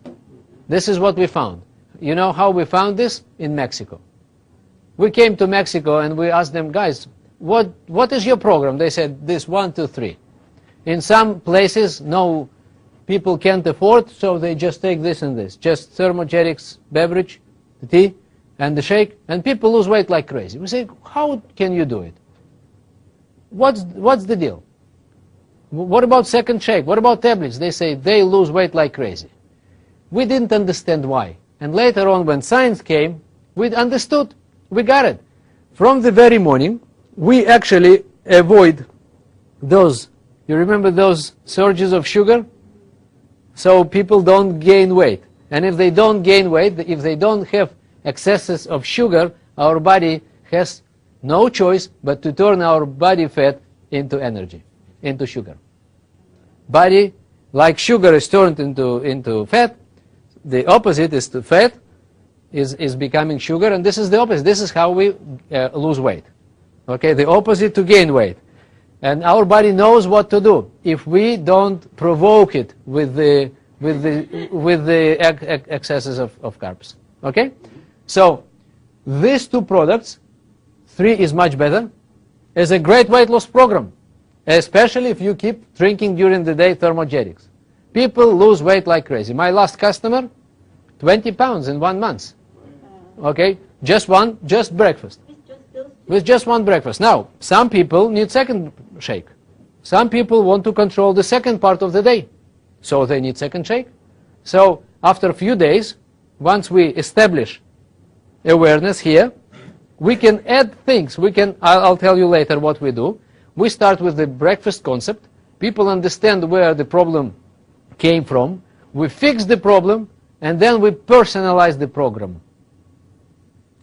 This is what we found. You know how we found this? In Mexico. We came to Mexico and we asked them, guys, what is your program? They said this 1, 2, 3. In some places, no, people can't afford, so they just take this and this. Just thermogenics beverage, the tea, and the shake, and people lose weight like crazy. We say, how can you do it? What's the deal? What about second shake? What about tablets? They say they lose weight like crazy. We didn't understand why. And later on, when science came, we understood. We got it. From the very morning, we actually avoid those, you remember those surges of sugar? So people don't gain weight. And if they don't gain weight, if they don't have excesses of sugar, our body has no choice but to turn our body fat into energy, into sugar. Body, like sugar is turned into fat, the opposite is to fat, is becoming sugar, and this is the opposite. This is how we lose weight. Okay, the opposite to gain weight. And our body knows what to do if we don't provoke it with the excesses of carbs. Okay? So, these 2 products, 3 is much better, is a great weight loss program, especially if you keep drinking during the day thermogenics. People lose weight like crazy. My last customer, 20 pounds in 1 month. Okay? Just breakfast. With just 1 breakfast. Now, some people need second shake. Some people want to control the second part of the day. So they need second shake. So after a few days, once we establish awareness here, we can add things. I'll tell you later what we do. We start with the breakfast concept. People understand where the problem came from. We fix the problem, and then we personalize the program.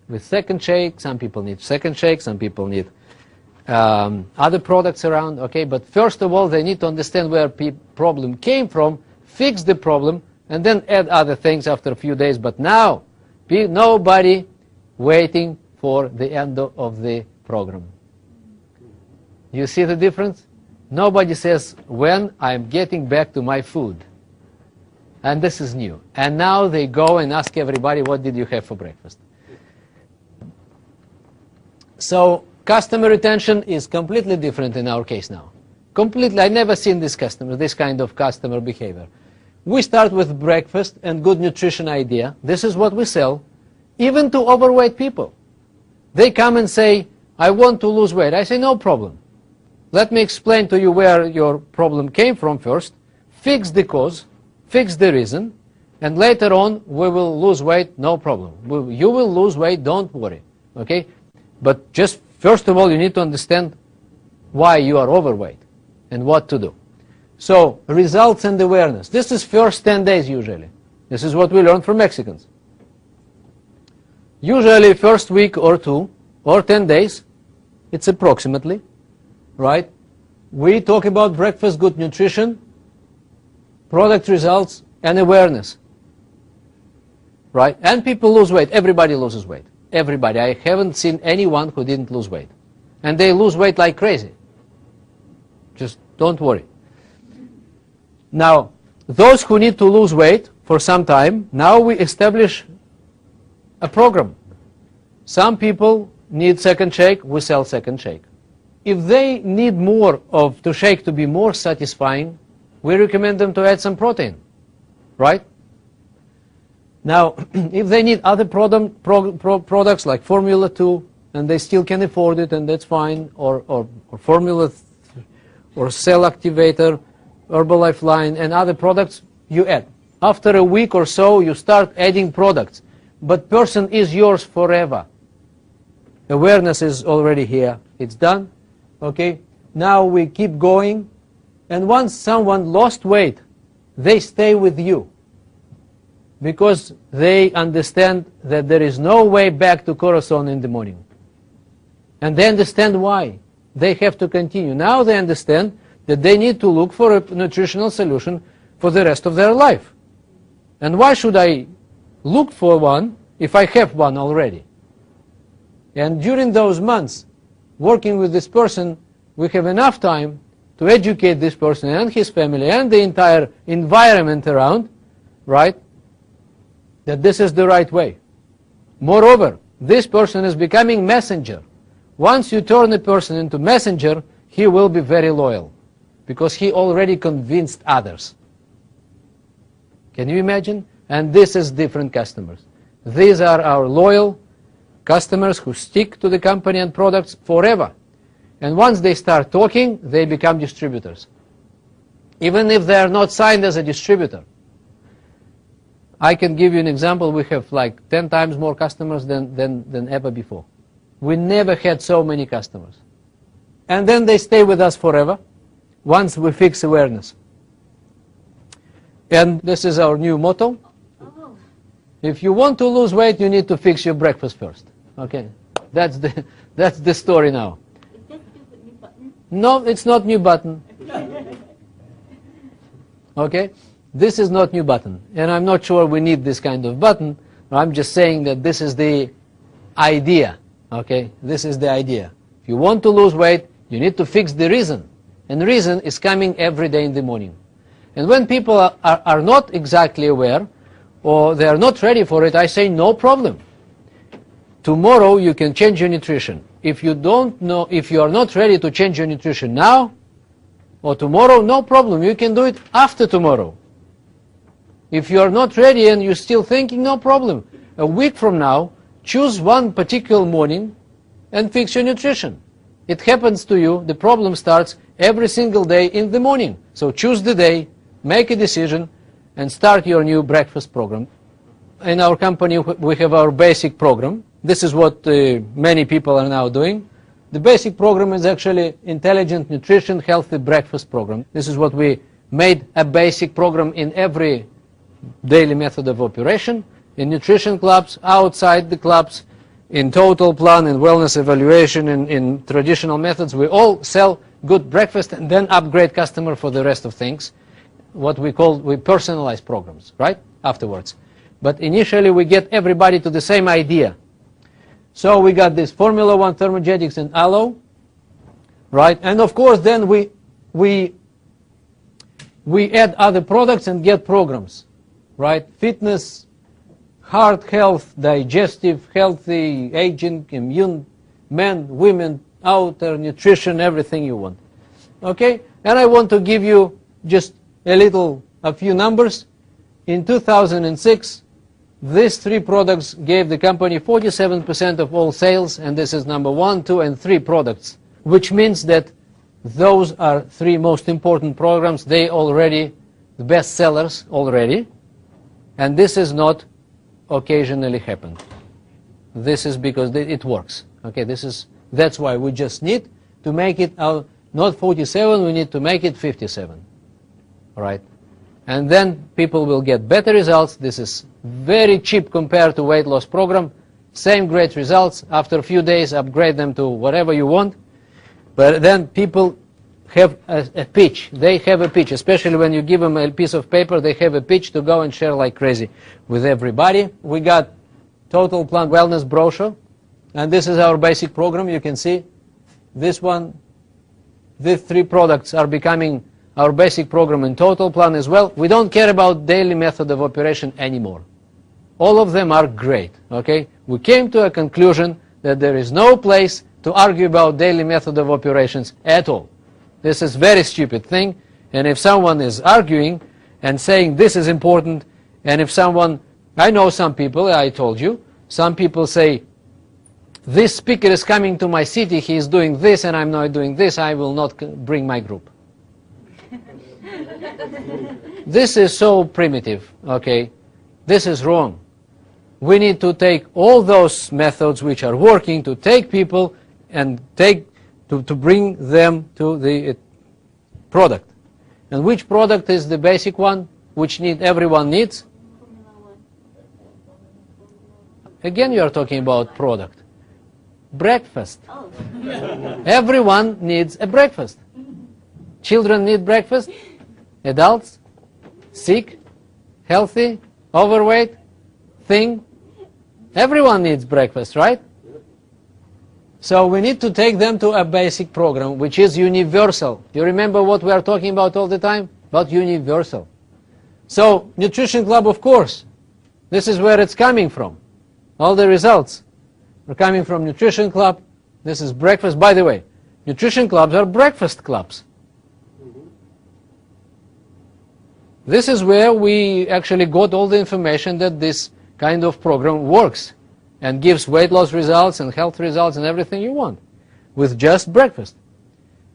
With second shake, some people need second shake, some people need other products around, okay? But first of all, they need to understand where problem came from, fix the problem, and then add other things after a few days. But now, nobody waiting for the end of the program. You see the difference? Nobody says, when I'm getting back to my food. And this is new. And now they go and ask everybody, what did you have for breakfast? So customer retention is completely different in our case now. Completely. I've never seen this kind of customer behavior. We start with breakfast and good nutrition idea. This is what we sell, even to overweight people. They come and say, I want to lose weight. I say, no problem. Let me explain to you where your problem came from first. Fix the cause, fix the reason, and later on we will lose weight, no problem. You will lose weight, don't worry. Okay? But just first of all, you need to understand why you are overweight and what to do. So, results and awareness. This is first 10 days usually. This is what we learned from Mexicans. Usually first week or 2 or 10 days, it's approximately, right? We talk about breakfast, good nutrition, product results, and awareness, right? And people lose weight. Everybody loses weight. Everybody. I haven't seen anyone who didn't lose weight. And they lose weight like crazy. Just don't worry. Now, those who need to lose weight for some time, now we establish a program. Some people need second shake, we sell second shake. If they need more to shake to be more satisfying, we recommend them to add some protein, right? Now, if they need other products like Formula 2, and they still can afford it, and that's fine, or Formula or Cell Activator, Herbalife line, and other products, you add. After a week or so, you start adding products. But person is yours forever. Awareness is already here. It's done. Okay? Now we keep going. And once someone lost weight, they stay with you. Because they understand that there is no way back to Corazon in the morning. And they understand why. They have to continue. Now they understand that they need to look for a nutritional solution for the rest of their life. And why should I look for one if I have one already? And during those months, working with this person, we have enough time to educate this person and his family and the entire environment around, right, that this is the right way. Moreover, this person is becoming messenger. Once you turn a person into messenger, he will be very loyal because he already convinced others. Can you imagine? And this is different customers. These are our loyal customers who stick to the company and products forever. And once they start talking, they become distributors. Even if they are not signed as a distributor. I can give you an example. We have like 10 times more customers than ever before. We never had so many customers. And then they stay with us forever once we fix awareness. And this is our new motto. If you want to lose weight, you need to fix your breakfast first. Okay, that's the story now. Is that the new button? No, it's not new button. Okay, this is not new button, and I'm not sure we need this kind of button. I'm just saying that this is the idea. Okay, this is the idea. If you want to lose weight, you need to fix the reason, and the reason is coming every day in the morning. And when people are not exactly aware, or they are not ready for it, I say no problem. Tomorrow you can change your nutrition. If you don't know, if you are not ready to change your nutrition now or tomorrow, no problem. You can do it after tomorrow. If you are not ready and you're still thinking, no problem. A week from now, choose one particular morning and fix your nutrition. It happens to you. The problem starts every single day in the morning. So choose the day, make a decision, and start your new breakfast program. In our company, we have our basic program. This is what many people are now doing. The basic program is actually Intelligent Nutrition Healthy Breakfast Program. This is what we made a basic program in every daily method of operation, in nutrition clubs, outside the clubs, in total plan, in wellness evaluation, in traditional methods. We all sell good breakfast and then upgrade customer for the rest of things. What we personalize programs, right, afterwards. But initially we get everybody to the same idea. So we got this Formula 1, Thermogenics, and Aloe, right? And of course then we add other products and get programs, right? Fitness, heart health, digestive, healthy, aging, immune, men, women, outer, nutrition, everything you want. Okay? And I want to give you just a few numbers. In 2006, these three products gave the company 47% of all sales, and this is number 1, 2, and 3 products, which means that those are 3 most important programs. They already the best sellers already, and this is not occasionally happened. This is because it works. Okay, that's why we just need to make it not 47. We need to make it 57. Right? And then people will get better results. This is very cheap compared to weight loss program. Same great results. After a few days, upgrade them to whatever you want. But then people have a pitch. They have a pitch, especially when you give them a piece of paper. They have a pitch to go and share like crazy with everybody. We got Total Plan Wellness brochure, and this is our basic program. You can see this one. These 3 products are becoming our basic program in Total Plan as well. We don't care about daily method of operation anymore. All of them are great, okay? We came to a conclusion that there is no place to argue about daily method of operations at all. This is a very stupid thing, and if someone is arguing and saying this is important, and if someone, I know some people, I told you, some people say, this speaker is coming to my city, he is doing this and I'm not doing this, I will not bring my group. This is so primitive, okay? This is wrong. We need to take all those methods which are working to take people and to bring them to the product. And which product is the basic one, which everyone needs? Again, you are talking about product. Breakfast. Oh. Everyone needs a breakfast. Children need breakfast. Adults, sick, healthy, overweight, thin. Everyone needs breakfast, right? So we need to take them to a basic program which is universal. You remember what we are talking about all the time? About universal. So Nutrition Club, of course, this is where it's coming from. All the results are coming from Nutrition Club. This is breakfast. By the way, Nutrition Clubs are breakfast clubs. This is where we actually got all the information that this kind of program works and gives weight loss results and health results and everything you want with just breakfast.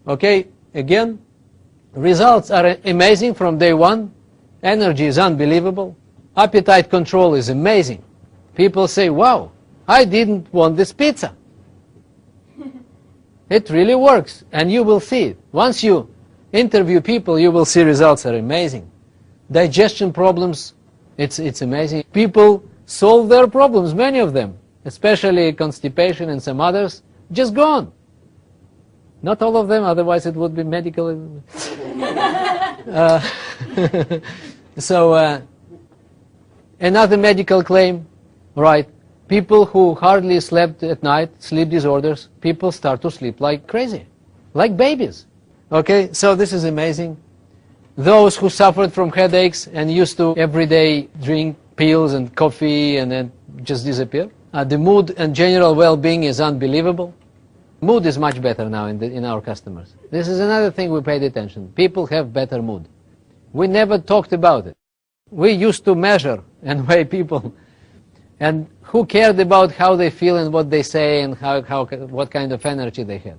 Okay, again, results are amazing from day one. Energy is unbelievable. Appetite control is amazing. People say, wow, I didn't want this pizza. It really works, and you will see it. Once you interview people, you will see results are amazing. Digestion problems, it's amazing. People solve their problems, many of them, especially constipation and some others, just gone. Not all of them, otherwise it would be medical. Another medical claim, right? People who hardly slept at night, sleep disorders, people start to sleep like crazy, like babies. Okay, so this is amazing. Those who suffered from headaches and used to every day drink pills and coffee and then just disappear. The mood and general well-being is unbelievable. Mood is much better now in our customers. This is another thing we paid attention. People have better mood. We never talked about it. We used to measure and weigh people. And who cared about how they feel and what they say and what kind of energy they had?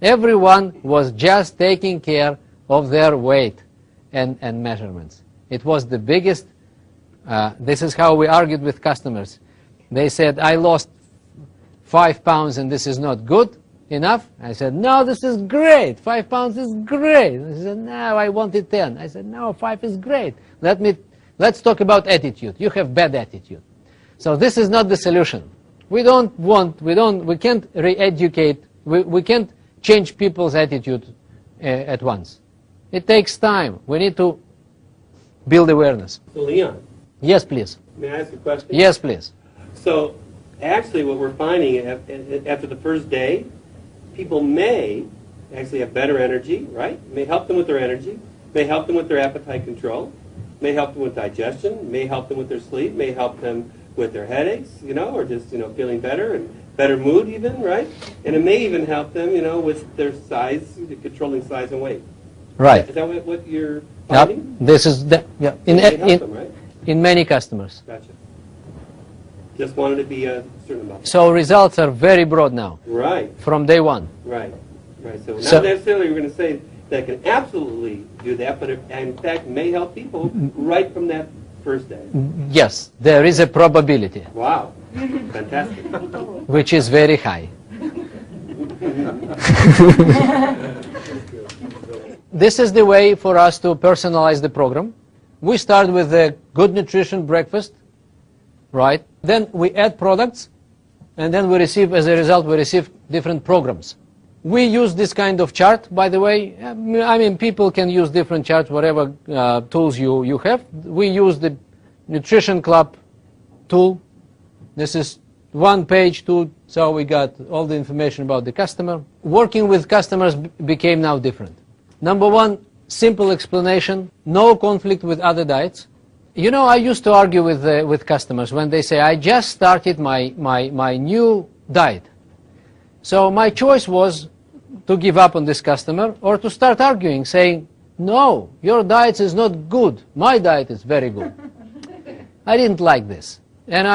Everyone was just taking care of their weight and measurements. It was the biggest, this is how we argued with customers. They said, I lost 5 pounds and this is not good enough. I said, no, this is great. 5 pounds is great. They said, no, I wanted 10. I said, no, 5 is great. Let's talk about attitude. You have bad attitude. So this is not the solution. We can't re-educate, we can't change people's attitude at once. It takes time. We need to build awareness. So Leon. Yes, please. May I ask a question? Yes, please. So actually what we're finding after the first day, people may actually have better energy, right? May help them with their energy, may help them with their appetite control, may help them with digestion, may help them with their sleep, may help them with their headaches, or just, feeling better and better mood even, right? And it may even help them, with their size, controlling size and weight. Right. Is that what you're finding? Yep. This is in many customers. Gotcha. Just wanted to be certain about that. So results are very broad now. Right. From day one. Right. Right. So not necessarily we're going to say that can absolutely do that, but it, in fact, may help people right from that first day. Yes, there is a probability. Wow. Fantastic. Which is very high. This is the way for us to personalize the program. We start with a good nutrition breakfast, right? Then we add products, and then we receive, as a result, we receive different programs. We use this kind of chart, by the way. I mean, people can use different charts, whatever tools you have. We use the Nutrition Club tool. This is one page tool, so we got all the information about the customer. Working with customers became now different. Number one, simple explanation, no conflict with other diets. you know, I used to argue with customers when they say, I just started my new diet. So my choice was to give up on this customer or to start arguing, saying, no, your diet is not good. My diet is very good. I didn't like this. And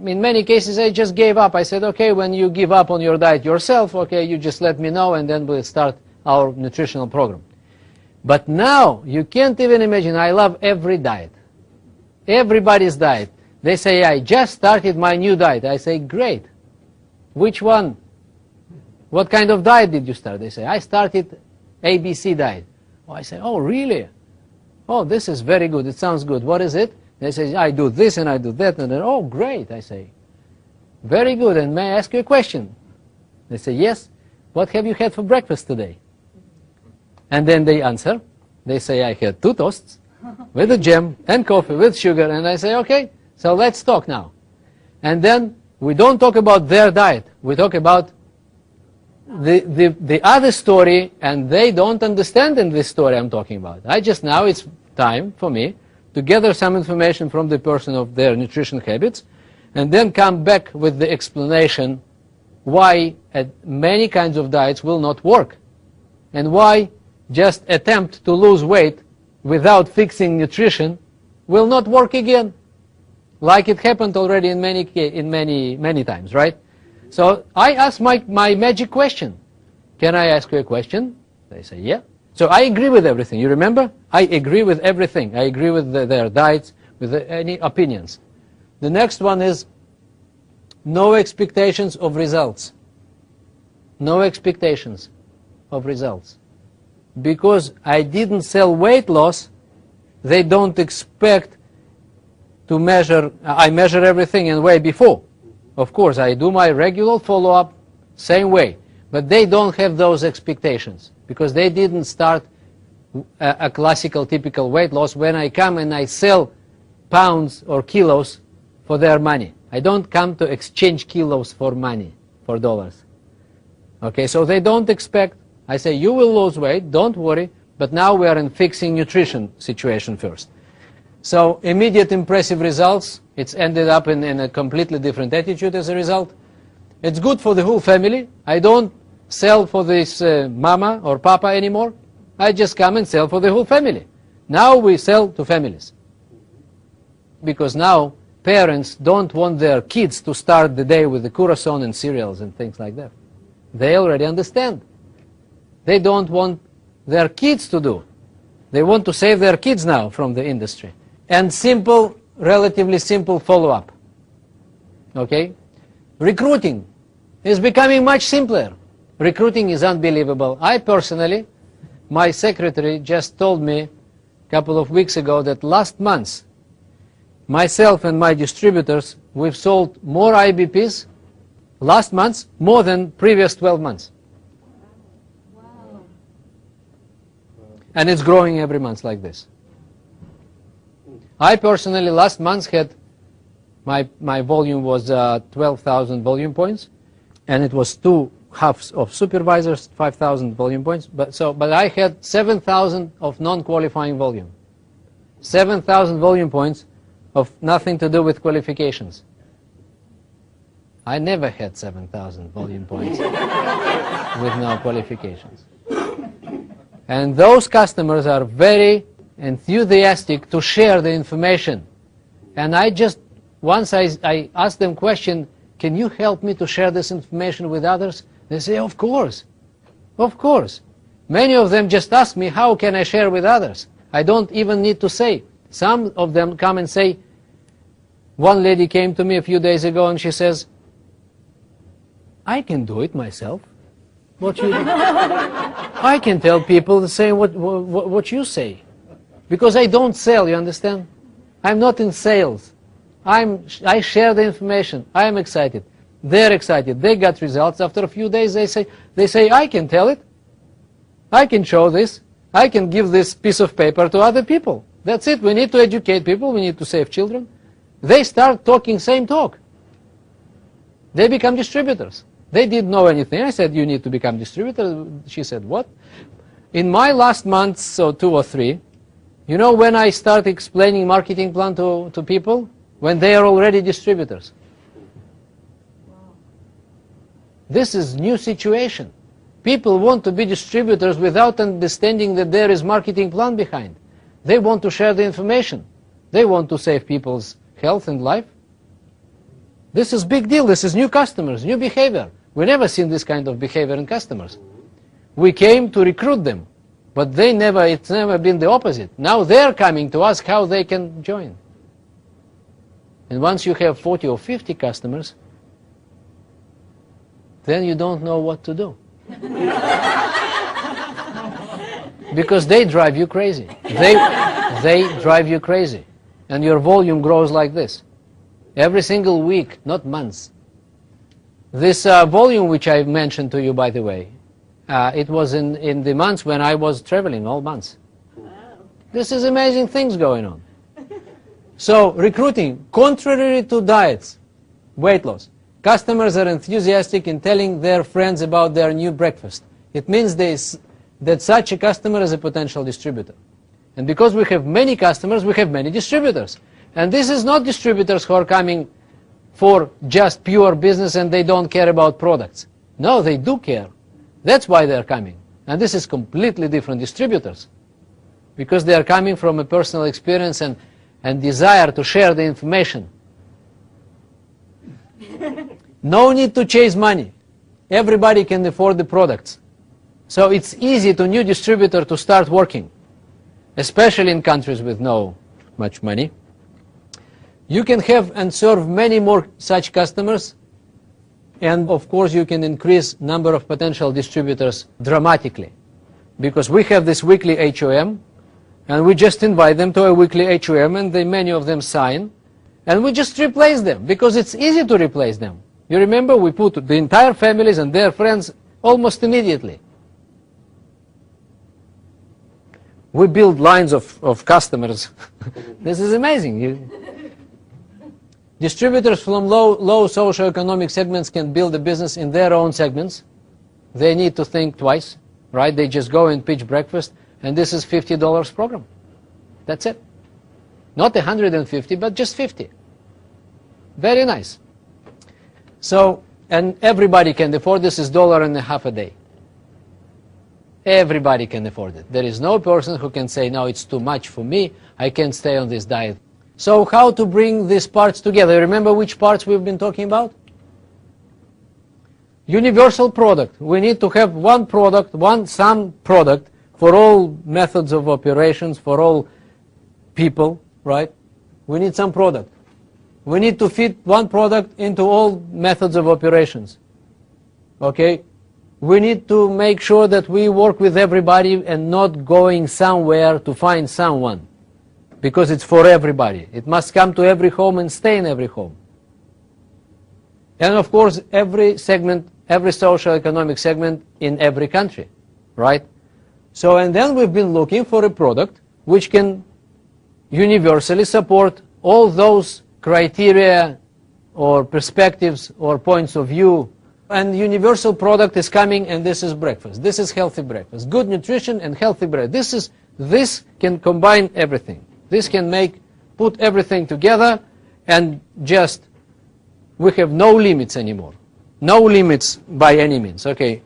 in many cases, I just gave up. I said, okay, when you give up on your diet yourself, okay, you just let me know, and then we'll start our nutritional program. But now, you can't even imagine, I love every diet. Everybody's diet. They say, I just started my new diet. I say, great. Which one? What kind of diet did you start? They say, I started ABC diet. Oh, I say, oh, really? Oh, this is very good. It sounds good. What is it? They say, I do this and I do that. And then, oh, great, I say. Very good. And may I ask you a question? They say, yes. What have you had for breakfast today? And then they answer. They say, I had 2 toasts with a jam and coffee with sugar. And I say, okay, so let's talk now. And then we don't talk about their diet. We talk about the other story, and they don't understand in this story I'm talking about. Now it's time for me to gather some information from the person of their nutrition habits, and then come back with the explanation why many kinds of diets will not work, and why just attempt to lose weight without fixing nutrition will not work again, like it happened already in many times, right? So I ask my magic question. Can I ask you a question? They say, yeah. So I agree with everything. You remember? I agree with everything. I agree with their diets, with any opinions. The next one is no expectations of results. No expectations of results. Because I didn't sell weight loss, they don't expect to measure. I measure everything in way before. Of course, I do my regular follow-up same way. But they don't have those expectations because they didn't start a classical, typical weight loss when I come and I sell pounds or kilos for their money. I don't come to exchange kilos for money, for dollars. Okay, so they don't expect. I say, you will lose weight, don't worry, but now we are in fixing nutrition situation first. So immediate impressive results. It's ended up in a completely different attitude as a result. It's good for the whole family. I don't sell for this mama or papa anymore. I just come and sell for the whole family. Now we sell to families. Because now parents don't want their kids to start the day with the curacao and cereals and things like that. They already understand. They don't want their kids to do. They want to save their kids now from the industry. And simple, relatively simple follow-up. Okay? Recruiting is becoming much simpler. Recruiting is unbelievable. I personally, my secretary just told me a couple of weeks ago that last month, myself and my distributors, we've sold more IBPs last month more than previous 12 months. Wow. And it's growing every month like this. I personally last month had my volume was 12,000 volume points, and it was 2 halves of supervisors, 5,000 volume points. But I had 7,000 of non-qualifying volume, 7,000 volume points of nothing to do with qualifications. I never had 7,000 volume points with no qualifications. And those customers are very enthusiastic to share the information. And once I asked them question, can you help me to share this information with others? They say, of course. Of course. Many of them just ask me, how can I share with others? I don't even need to say. Some of them come and say, one lady came to me a few days ago and she says, I can do it myself. What you do? I can tell people the same what you say. Because I don't sell, you understand? I'm not in sales. I share the information. I am excited. They're excited. They got results. After a few days, they say, I can tell it. I can show this. I can give this piece of paper to other people. That's it. We need to educate people. We need to save children. They start talking same talk. They become distributors. They didn't know anything. I said, you need to become distributor. She said, what? In my last month, so 2 or 3, You know when I start explaining marketing plan to people? When they are already distributors. This is new situation. People want to be distributors without understanding that there is marketing plan behind. They want to share the information. They want to save people's health and life. This is big deal. This is new customers, new behavior. We never seen this kind of behavior in customers. We came to recruit them, but it's never been the opposite. Now they're coming to ask how they can join. And once you have 40 or 50 customers, then you don't know what to do. Because they drive you crazy. They drive you crazy. And your volume grows like this. Every single week, not months. This volume which I mentioned to you, by the way, it was in the months when I was traveling, all months. Wow. This is amazing things going on. So, recruiting, contrary to diets, weight loss, customers are enthusiastic in telling their friends about their new breakfast. It means that such a customer is a potential distributor. And because we have many customers, we have many distributors. And this is not distributors who are coming for just pure business and they don't care about products. No, they do care. That's why they're coming. And this is completely different distributors. Because they are coming from a personal experience and desire to share the information. No need to chase money. Everybody can afford the products. So it's easy to new distributor to start working, especially in countries with no much money. You can have and serve many more such customers, and of course you can increase number of potential distributors dramatically, because we have this weekly HOM, and we just invite them to a weekly HOM, and many of them sign, and we just replace them, because it's easy to replace them. You remember, we put the entire families and their friends almost immediately. We build lines of customers. This is amazing. Distributors from low socioeconomic segments can build a business in their own segments. They need to think twice, right? They just go and pitch breakfast, and this is $50 program. That's it. Not 150, but just 50. Very nice. So, and everybody can afford this. Is $1.50 a day. Everybody can afford it. There is no person who can say, no, it's too much for me. I can't stay on this diet. So how to bring these parts together? Remember which parts we've been talking about? Universal product. We need to have one product, some product for all methods of operations, for all people, right? We need some product. We need to fit one product into all methods of operations. Okay? We need to make sure that we work with everybody and not going somewhere to find someone. Because it's for everybody. It must come to every home and stay in every home. And of course, every segment, every socio-economic segment in every country, right? So, and then we've been looking for a product which can universally support all those criteria or perspectives or points of view. And universal product is coming, and this is breakfast. This is healthy breakfast. Good nutrition and healthy breakfast. This can combine everything. This can put everything together, and just, we have no limits anymore. No limits by any means. Okay,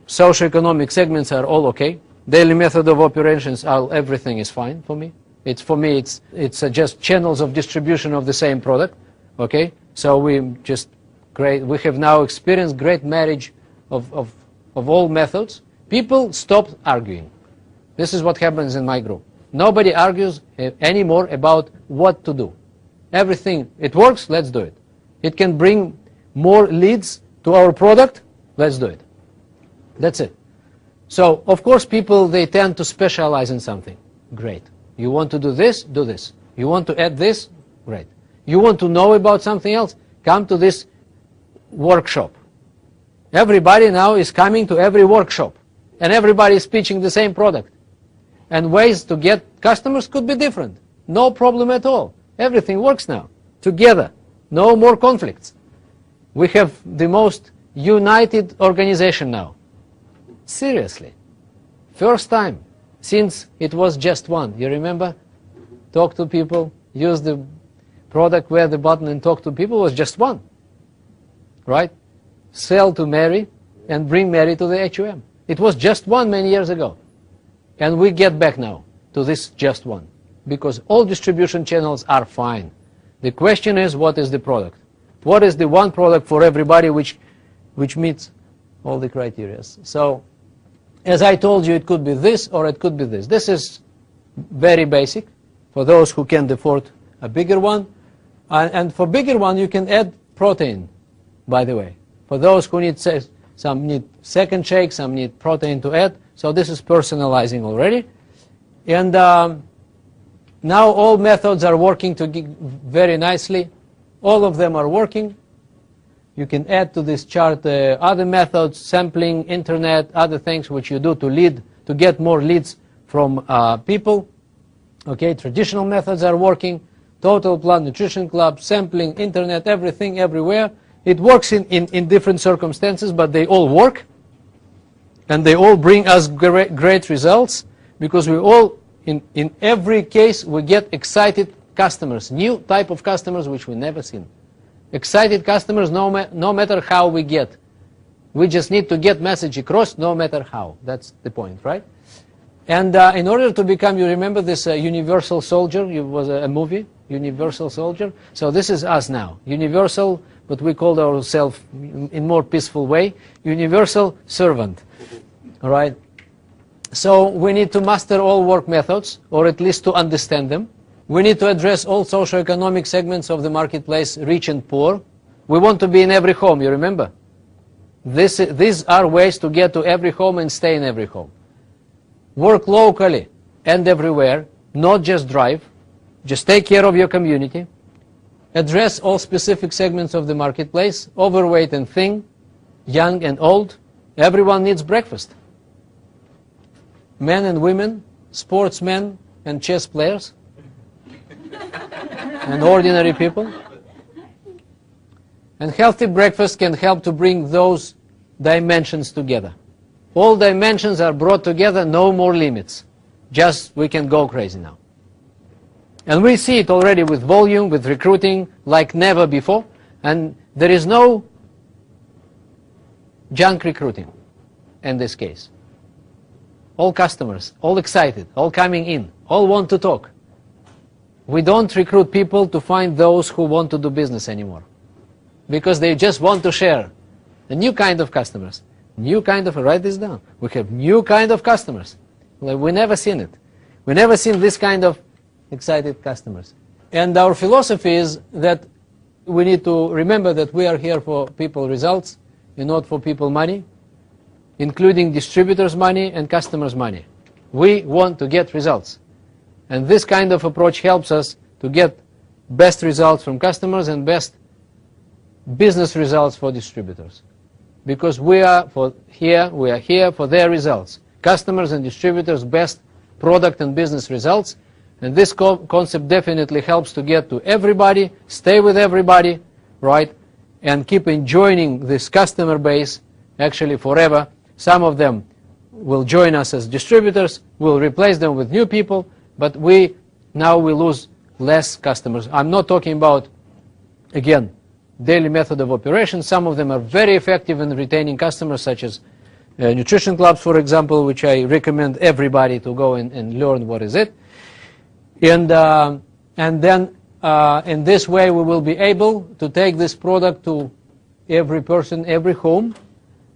socioeconomic segments are all okay. Daily method of operations, everything is fine for me. It's just channels of distribution of the same product. Okay, so we have now experienced great marriage of all methods. People stopped arguing. This is what happens in my group. Nobody argues anymore about what to do. Everything, it works, let's do it. It can bring more leads to our product, let's do it. That's it. So, of course, people, they tend to specialize in something. Great. You want to do this, do this. You want to add this, great. You want to know about something else, come to this workshop. Everybody now is coming to every workshop, and everybody is pitching the same product. And ways to get customers could be different. No problem at all. Everything works now, together. No more conflicts. We have the most united organization now. Seriously. First time. since it was just one. You remember? Talk to people, use the product, wear the button and talk to people was just one. Right? Sell to Mary and bring Mary to the HUM. It was just one many years ago. And we get back now to this just one. Because all distribution channels are fine. The question is, what is the product? What is the one product for everybody which meets all the criteria? So, as I told you, it could be this or it could be this. This is very basic for those who can afford a bigger one. And for bigger one, you can add protein, by the way. For those who need, some need second shake, some need protein to add. So this is personalizing already. And now all methods are working very nicely. All of them are working. You can add to this chart other methods, sampling, internet, other things which you do to get more leads from people. Okay, traditional methods are working. Total Plant Nutrition Club, sampling, internet, everything, everywhere. It works in different circumstances, but they all work. And they all bring us great results because we all, in every case, we get excited customers, new type of customers which we never seen. Excited customers no matter how we get. We just need to get message across no matter how. That's the point, right? And in order to become, you remember this Universal Soldier? It was a movie, Universal Soldier. So this is us now. Universal, but we called ourselves in more peaceful way, Universal Servant. All right? So we need to master all work methods, or at least to understand them. We need to address all socioeconomic segments of the marketplace, rich and poor. We want to be in every home, you remember? These are ways to get to every home and stay in every home. Work locally and everywhere, not just drive. Just take care of your community. Address all specific segments of the marketplace, overweight and thin, young and old. Everyone needs breakfast. Men and women, sportsmen and chess players, and ordinary people. And healthy breakfast can help to bring those dimensions together. All dimensions are brought together, no more limits. Just we can go crazy now. And we see it already with volume, with recruiting, like never before. And there is no junk recruiting in this case. All customers, all excited, all coming in, all want to talk. We don't recruit people to find those who want to do business anymore. Because they just want to share. A new kind of customers. New kind of, write this down. We have new kind of customers. We never seen it. We never seen this kind of excited customers. And our philosophy is that we need to remember that we are here for people results and not for people money, including distributors' money and customers' money. We want to get results. And this kind of approach helps us to get best results from customers and best business results for distributors. Because we are here for their results. Customers and distributors' best product and business results. And this concept definitely helps to get to everybody, stay with everybody, right? And keep enjoying this customer base actually forever. Some of them will join us as distributors, we'll replace them with new people, but now we lose less customers. I'm not talking about, again, daily method of operation. Some of them are very effective in retaining customers, such as nutrition clubs, for example, which I recommend everybody to go and learn what is it. And then in this way we will be able to take this product to every person, every home,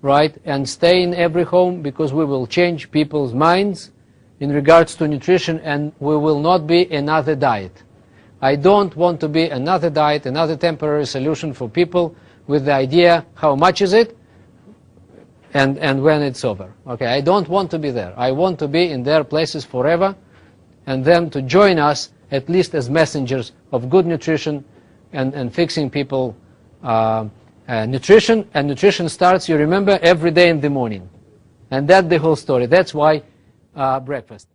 right, and stay in every home, because we will change people's minds in regards to nutrition, and we will not be another diet. I don't want to be another diet, another temporary solution for people with the idea how much is it and when it's over. Okay, I don't want to be there. I want to be in their places forever, and them to join us at least as messengers of good nutrition and fixing people nutrition. And nutrition starts, you remember, every day in the morning. And that's the whole story. That's why breakfast.